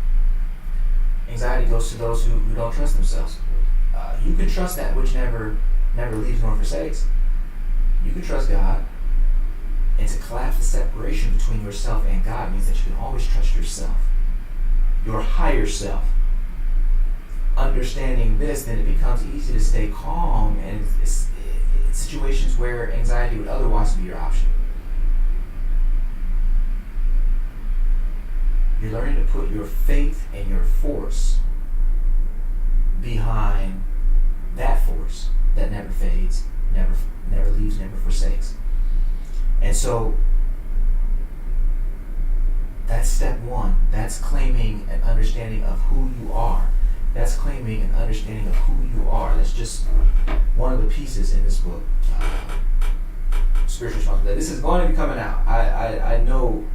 anxiety goes to those who don't trust themselves. You can trust that which never leaves nor forsakes. You can trust God. And to collapse the separation between yourself and God means that you can always trust yourself, your higher self. Understanding this, then it becomes easy to stay calm in situations where anxiety would otherwise be your option. You're learning to put your faith and your force behind that force that never fades, never leaves, never forsakes. And so that's step one. That's claiming an understanding of who you are. That's claiming an understanding of who you are. That's just one of the pieces in this book, Spiritual Responsibility. This is going to be coming out. I know,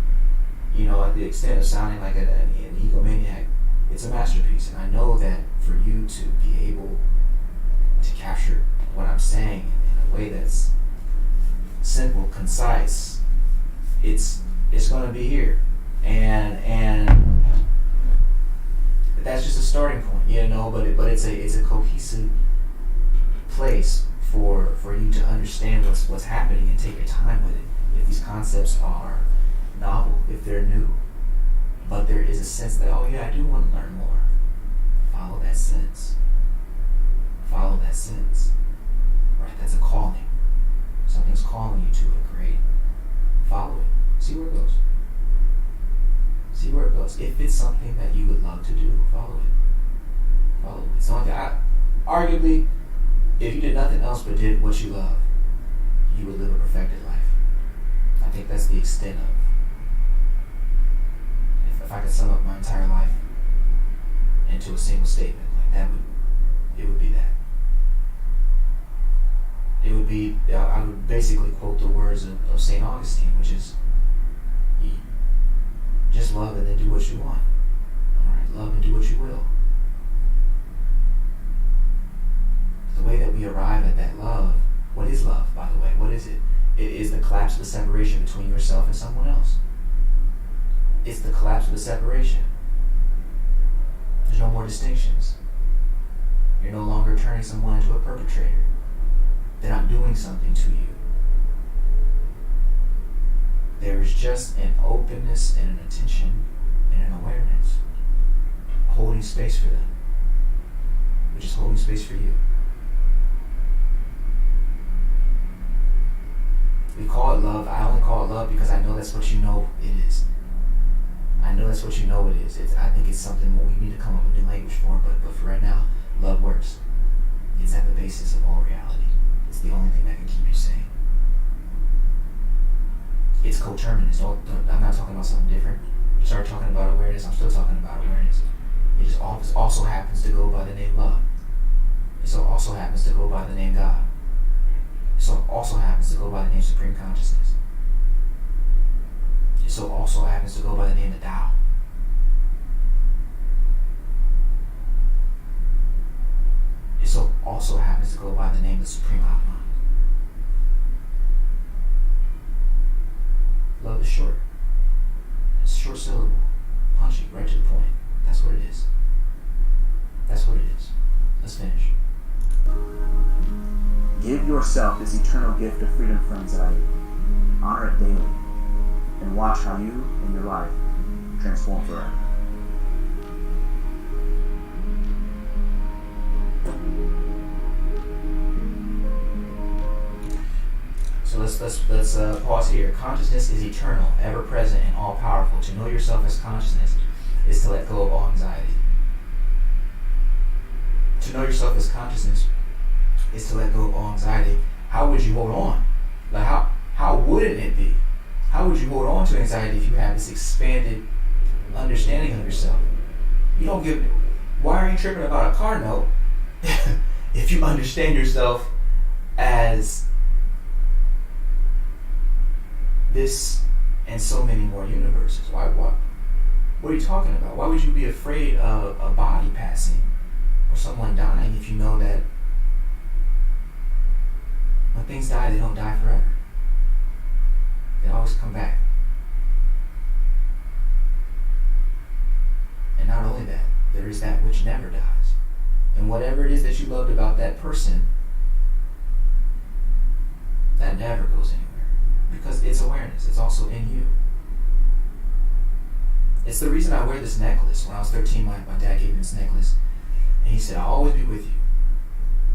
at the extent of sounding like an egomaniac, it's a masterpiece. And I know that for you to be able to capture what I'm saying in a way that's simple, concise, it's going to be here. And that's just a starting point, but it's a cohesive place for you to understand what's happening and take your time with it. If these concepts are novel, if they're new, but there is a sense that, oh yeah, I do want to learn more. Follow that sense. Follow that sense. Right? That's a calling. Something's calling you to it. Great. Follow it. See where it goes. See where it goes. If it's something that you would love to do, follow it. Follow it. So arguably, if you did nothing else but did what you love, you would live a perfected life. I think that's the extent of. If I could sum up my entire life into a single statement, it would be that. It would be, I would basically quote the words of St. Augustine, which is, just love and then do what you want. All right, love and do what you will. The way that we arrive at that love, what is love, by the way? What is it? It is the collapse of the separation between yourself and someone else. It's the collapse of the separation. There's no more distinctions. You're no longer turning someone into a perpetrator. They're not doing something to you. There's just an openness and an attention and an awareness, holding space for them, which is holding space for you. We call it love. I only call it love because I know that's what you know it is. I know that's what you know it is. I think it's something what we need to come up with new language for, but for right now, love works. It's at the basis of all reality. It's the only thing that can keep you sane. It's coterminous. I'm not talking about something different. I'm started talking about awareness, I'm still talking about awareness. It just also happens to go by the name love. It so also happens to go by the name God. It so also happens to go by the name Supreme Consciousness. It so also happens to go by the name the Tao. It so also happens to go by the name the Supreme Atman. Love is short. It's a short syllable. Punchy, right to the point. That's what it is. That's what it is. Let's finish. Give yourself this eternal gift of freedom from anxiety. Honor it daily. And watch how you and your life transform forever. So let's pause here. Consciousness is eternal, ever present, and all powerful. To know yourself as consciousness is to let go of all anxiety. To know yourself as consciousness is to let go of all anxiety. How would you hold on? Like how wouldn't it be? How would you hold on to anxiety if you have this expanded understanding of yourself? You don't give. Why are you tripping about a car note if you understand yourself as this and so many more universes? What are you talking about? Why would you be afraid of a body passing or someone dying if you know that when things die, they don't die forever? They always come back. And not only that, there is that which never dies. And whatever it is that you loved about that person, that never goes anywhere. Because it's awareness. It's also in you. It's the reason I wear this necklace. When I was 13, my dad gave me this necklace. And he said, I'll always be with you.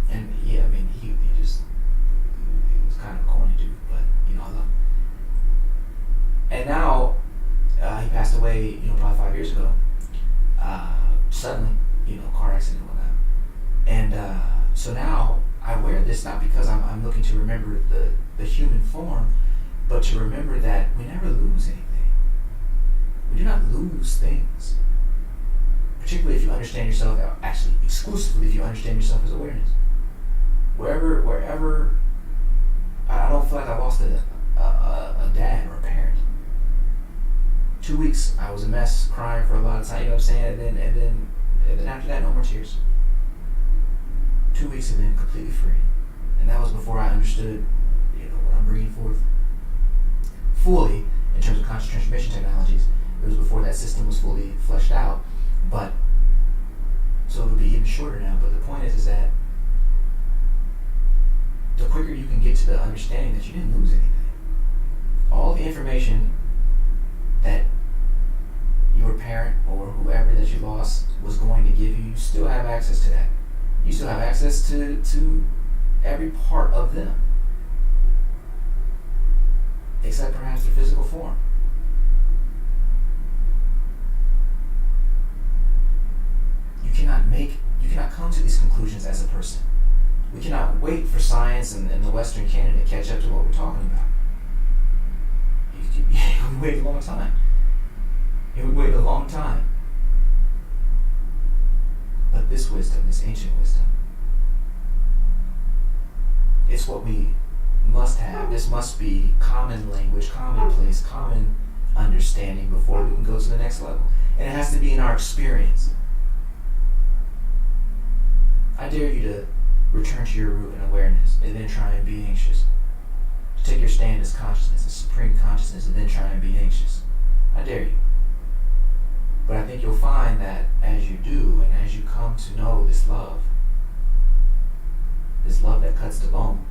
And yeah, I mean, he was kind of a corny dude, but I love him. And now, he passed away, probably 5 years ago. Suddenly, car accident and whatnot. And so now I wear this not because I'm looking to remember the human form, but to remember that we never lose anything. We do not lose things. Particularly if you understand yourself, actually exclusively if you understand yourself as awareness. Wherever, I don't feel like I lost a dad or a parent. 2 weeks, I was a mess, crying for a lot of time, and then after that, no more tears. 2 weeks and then completely free. And that was before I understood, what I'm bringing forth fully in terms of conscious transformation technologies. It was before that system was fully fleshed out. But, so it would be even shorter now. But the point is that the quicker you can get to the understanding that you didn't lose anything. All the information that your parent or whoever that you lost was going to give you, you still have access to that. You still have access to every part of them. Except perhaps their physical form. You cannot come to these conclusions as a person. We cannot wait for science and the Western canon to catch up to what we're talking about. We wait a long time. We wait a long time. But this wisdom, this ancient wisdom, it's what we must have. This must be common language, commonplace, common understanding before we can go to the next level. And it has to be in our experience. I dare you to return to your root in awareness and then try and be anxious. To take your stand as consciousness, as supreme consciousness, and then try and be anxious. I dare you. But I think you'll find that as you do, and as you come to know this love that cuts the bone,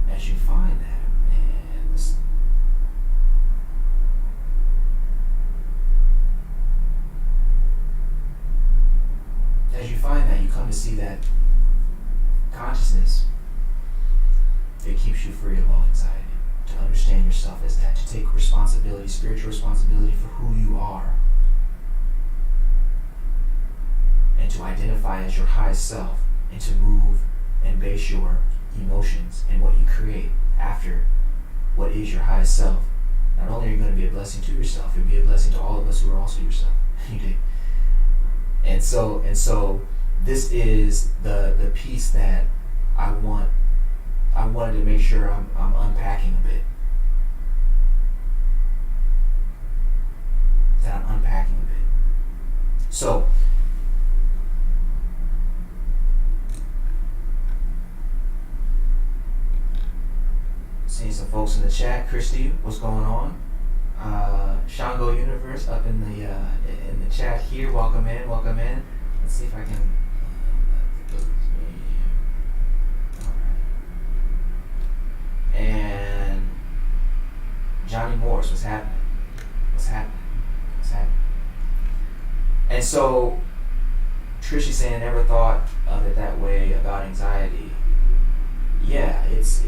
as you find that, as you find that, you come to see that consciousness, it keeps you free of all anxiety. To understand yourself as that, to take responsibility, spiritual responsibility for who you are, and to identify as your highest self, and to move and base your emotions and what you create after what is your highest self, not only are you going to be a blessing to yourself, you'll be a blessing to all of us who are also yourself. You dig? And so this is the piece that I wanted to make sure I'm unpacking a bit. That I'm unpacking a bit. So seeing some folks in the chat. Christy, what's going on? Shango Universe up in the chat here. Welcome in. Let's see if I can. All right. And Johnny Morris, what's happening? And so Trish is saying, never thought of it that way about anxiety. Yeah, it's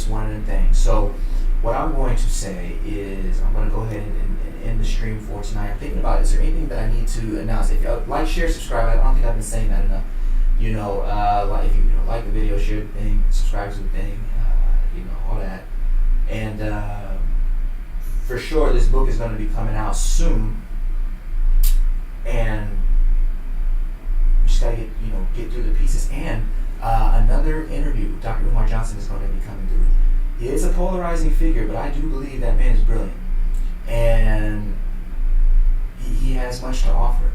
one of the things. So what I'm going to say is I'm going to go ahead and end the stream for tonight. I'm thinking about, is there anything that I need to announce? If you like, share, subscribe. I don't think I've been saying that enough. Like if you like the video, share the thing, subscribe to the thing, all that. And for sure, this book is going to be coming out soon. And we just got to get through the pieces. And another interview, Dr. Umar Johnson is going to be coming through. He is a polarizing figure, but I do believe that man is brilliant. And he has much to offer.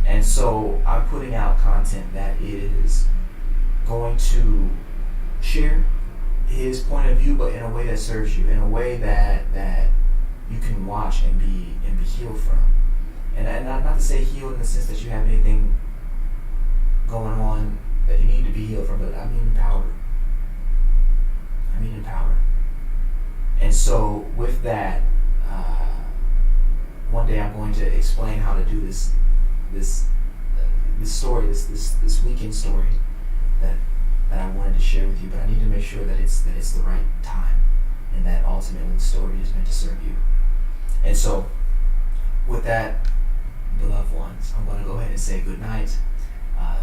And so I'm putting out content that is going to share his point of view, but in a way that serves you, in a way that you can watch and be healed from. And not to say healed in the sense that you have anything going on that you need to be healed from, but I mean empowered. And so with that, one day I'm going to explain how to do this story, this weekend story that I wanted to share with you. But I need to make sure that it's the right time, and that ultimately the story is meant to serve you. And so with that, beloved ones, I'm going to go ahead and say good night.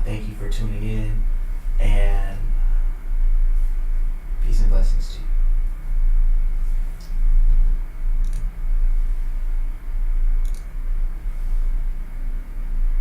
Thank you for tuning in.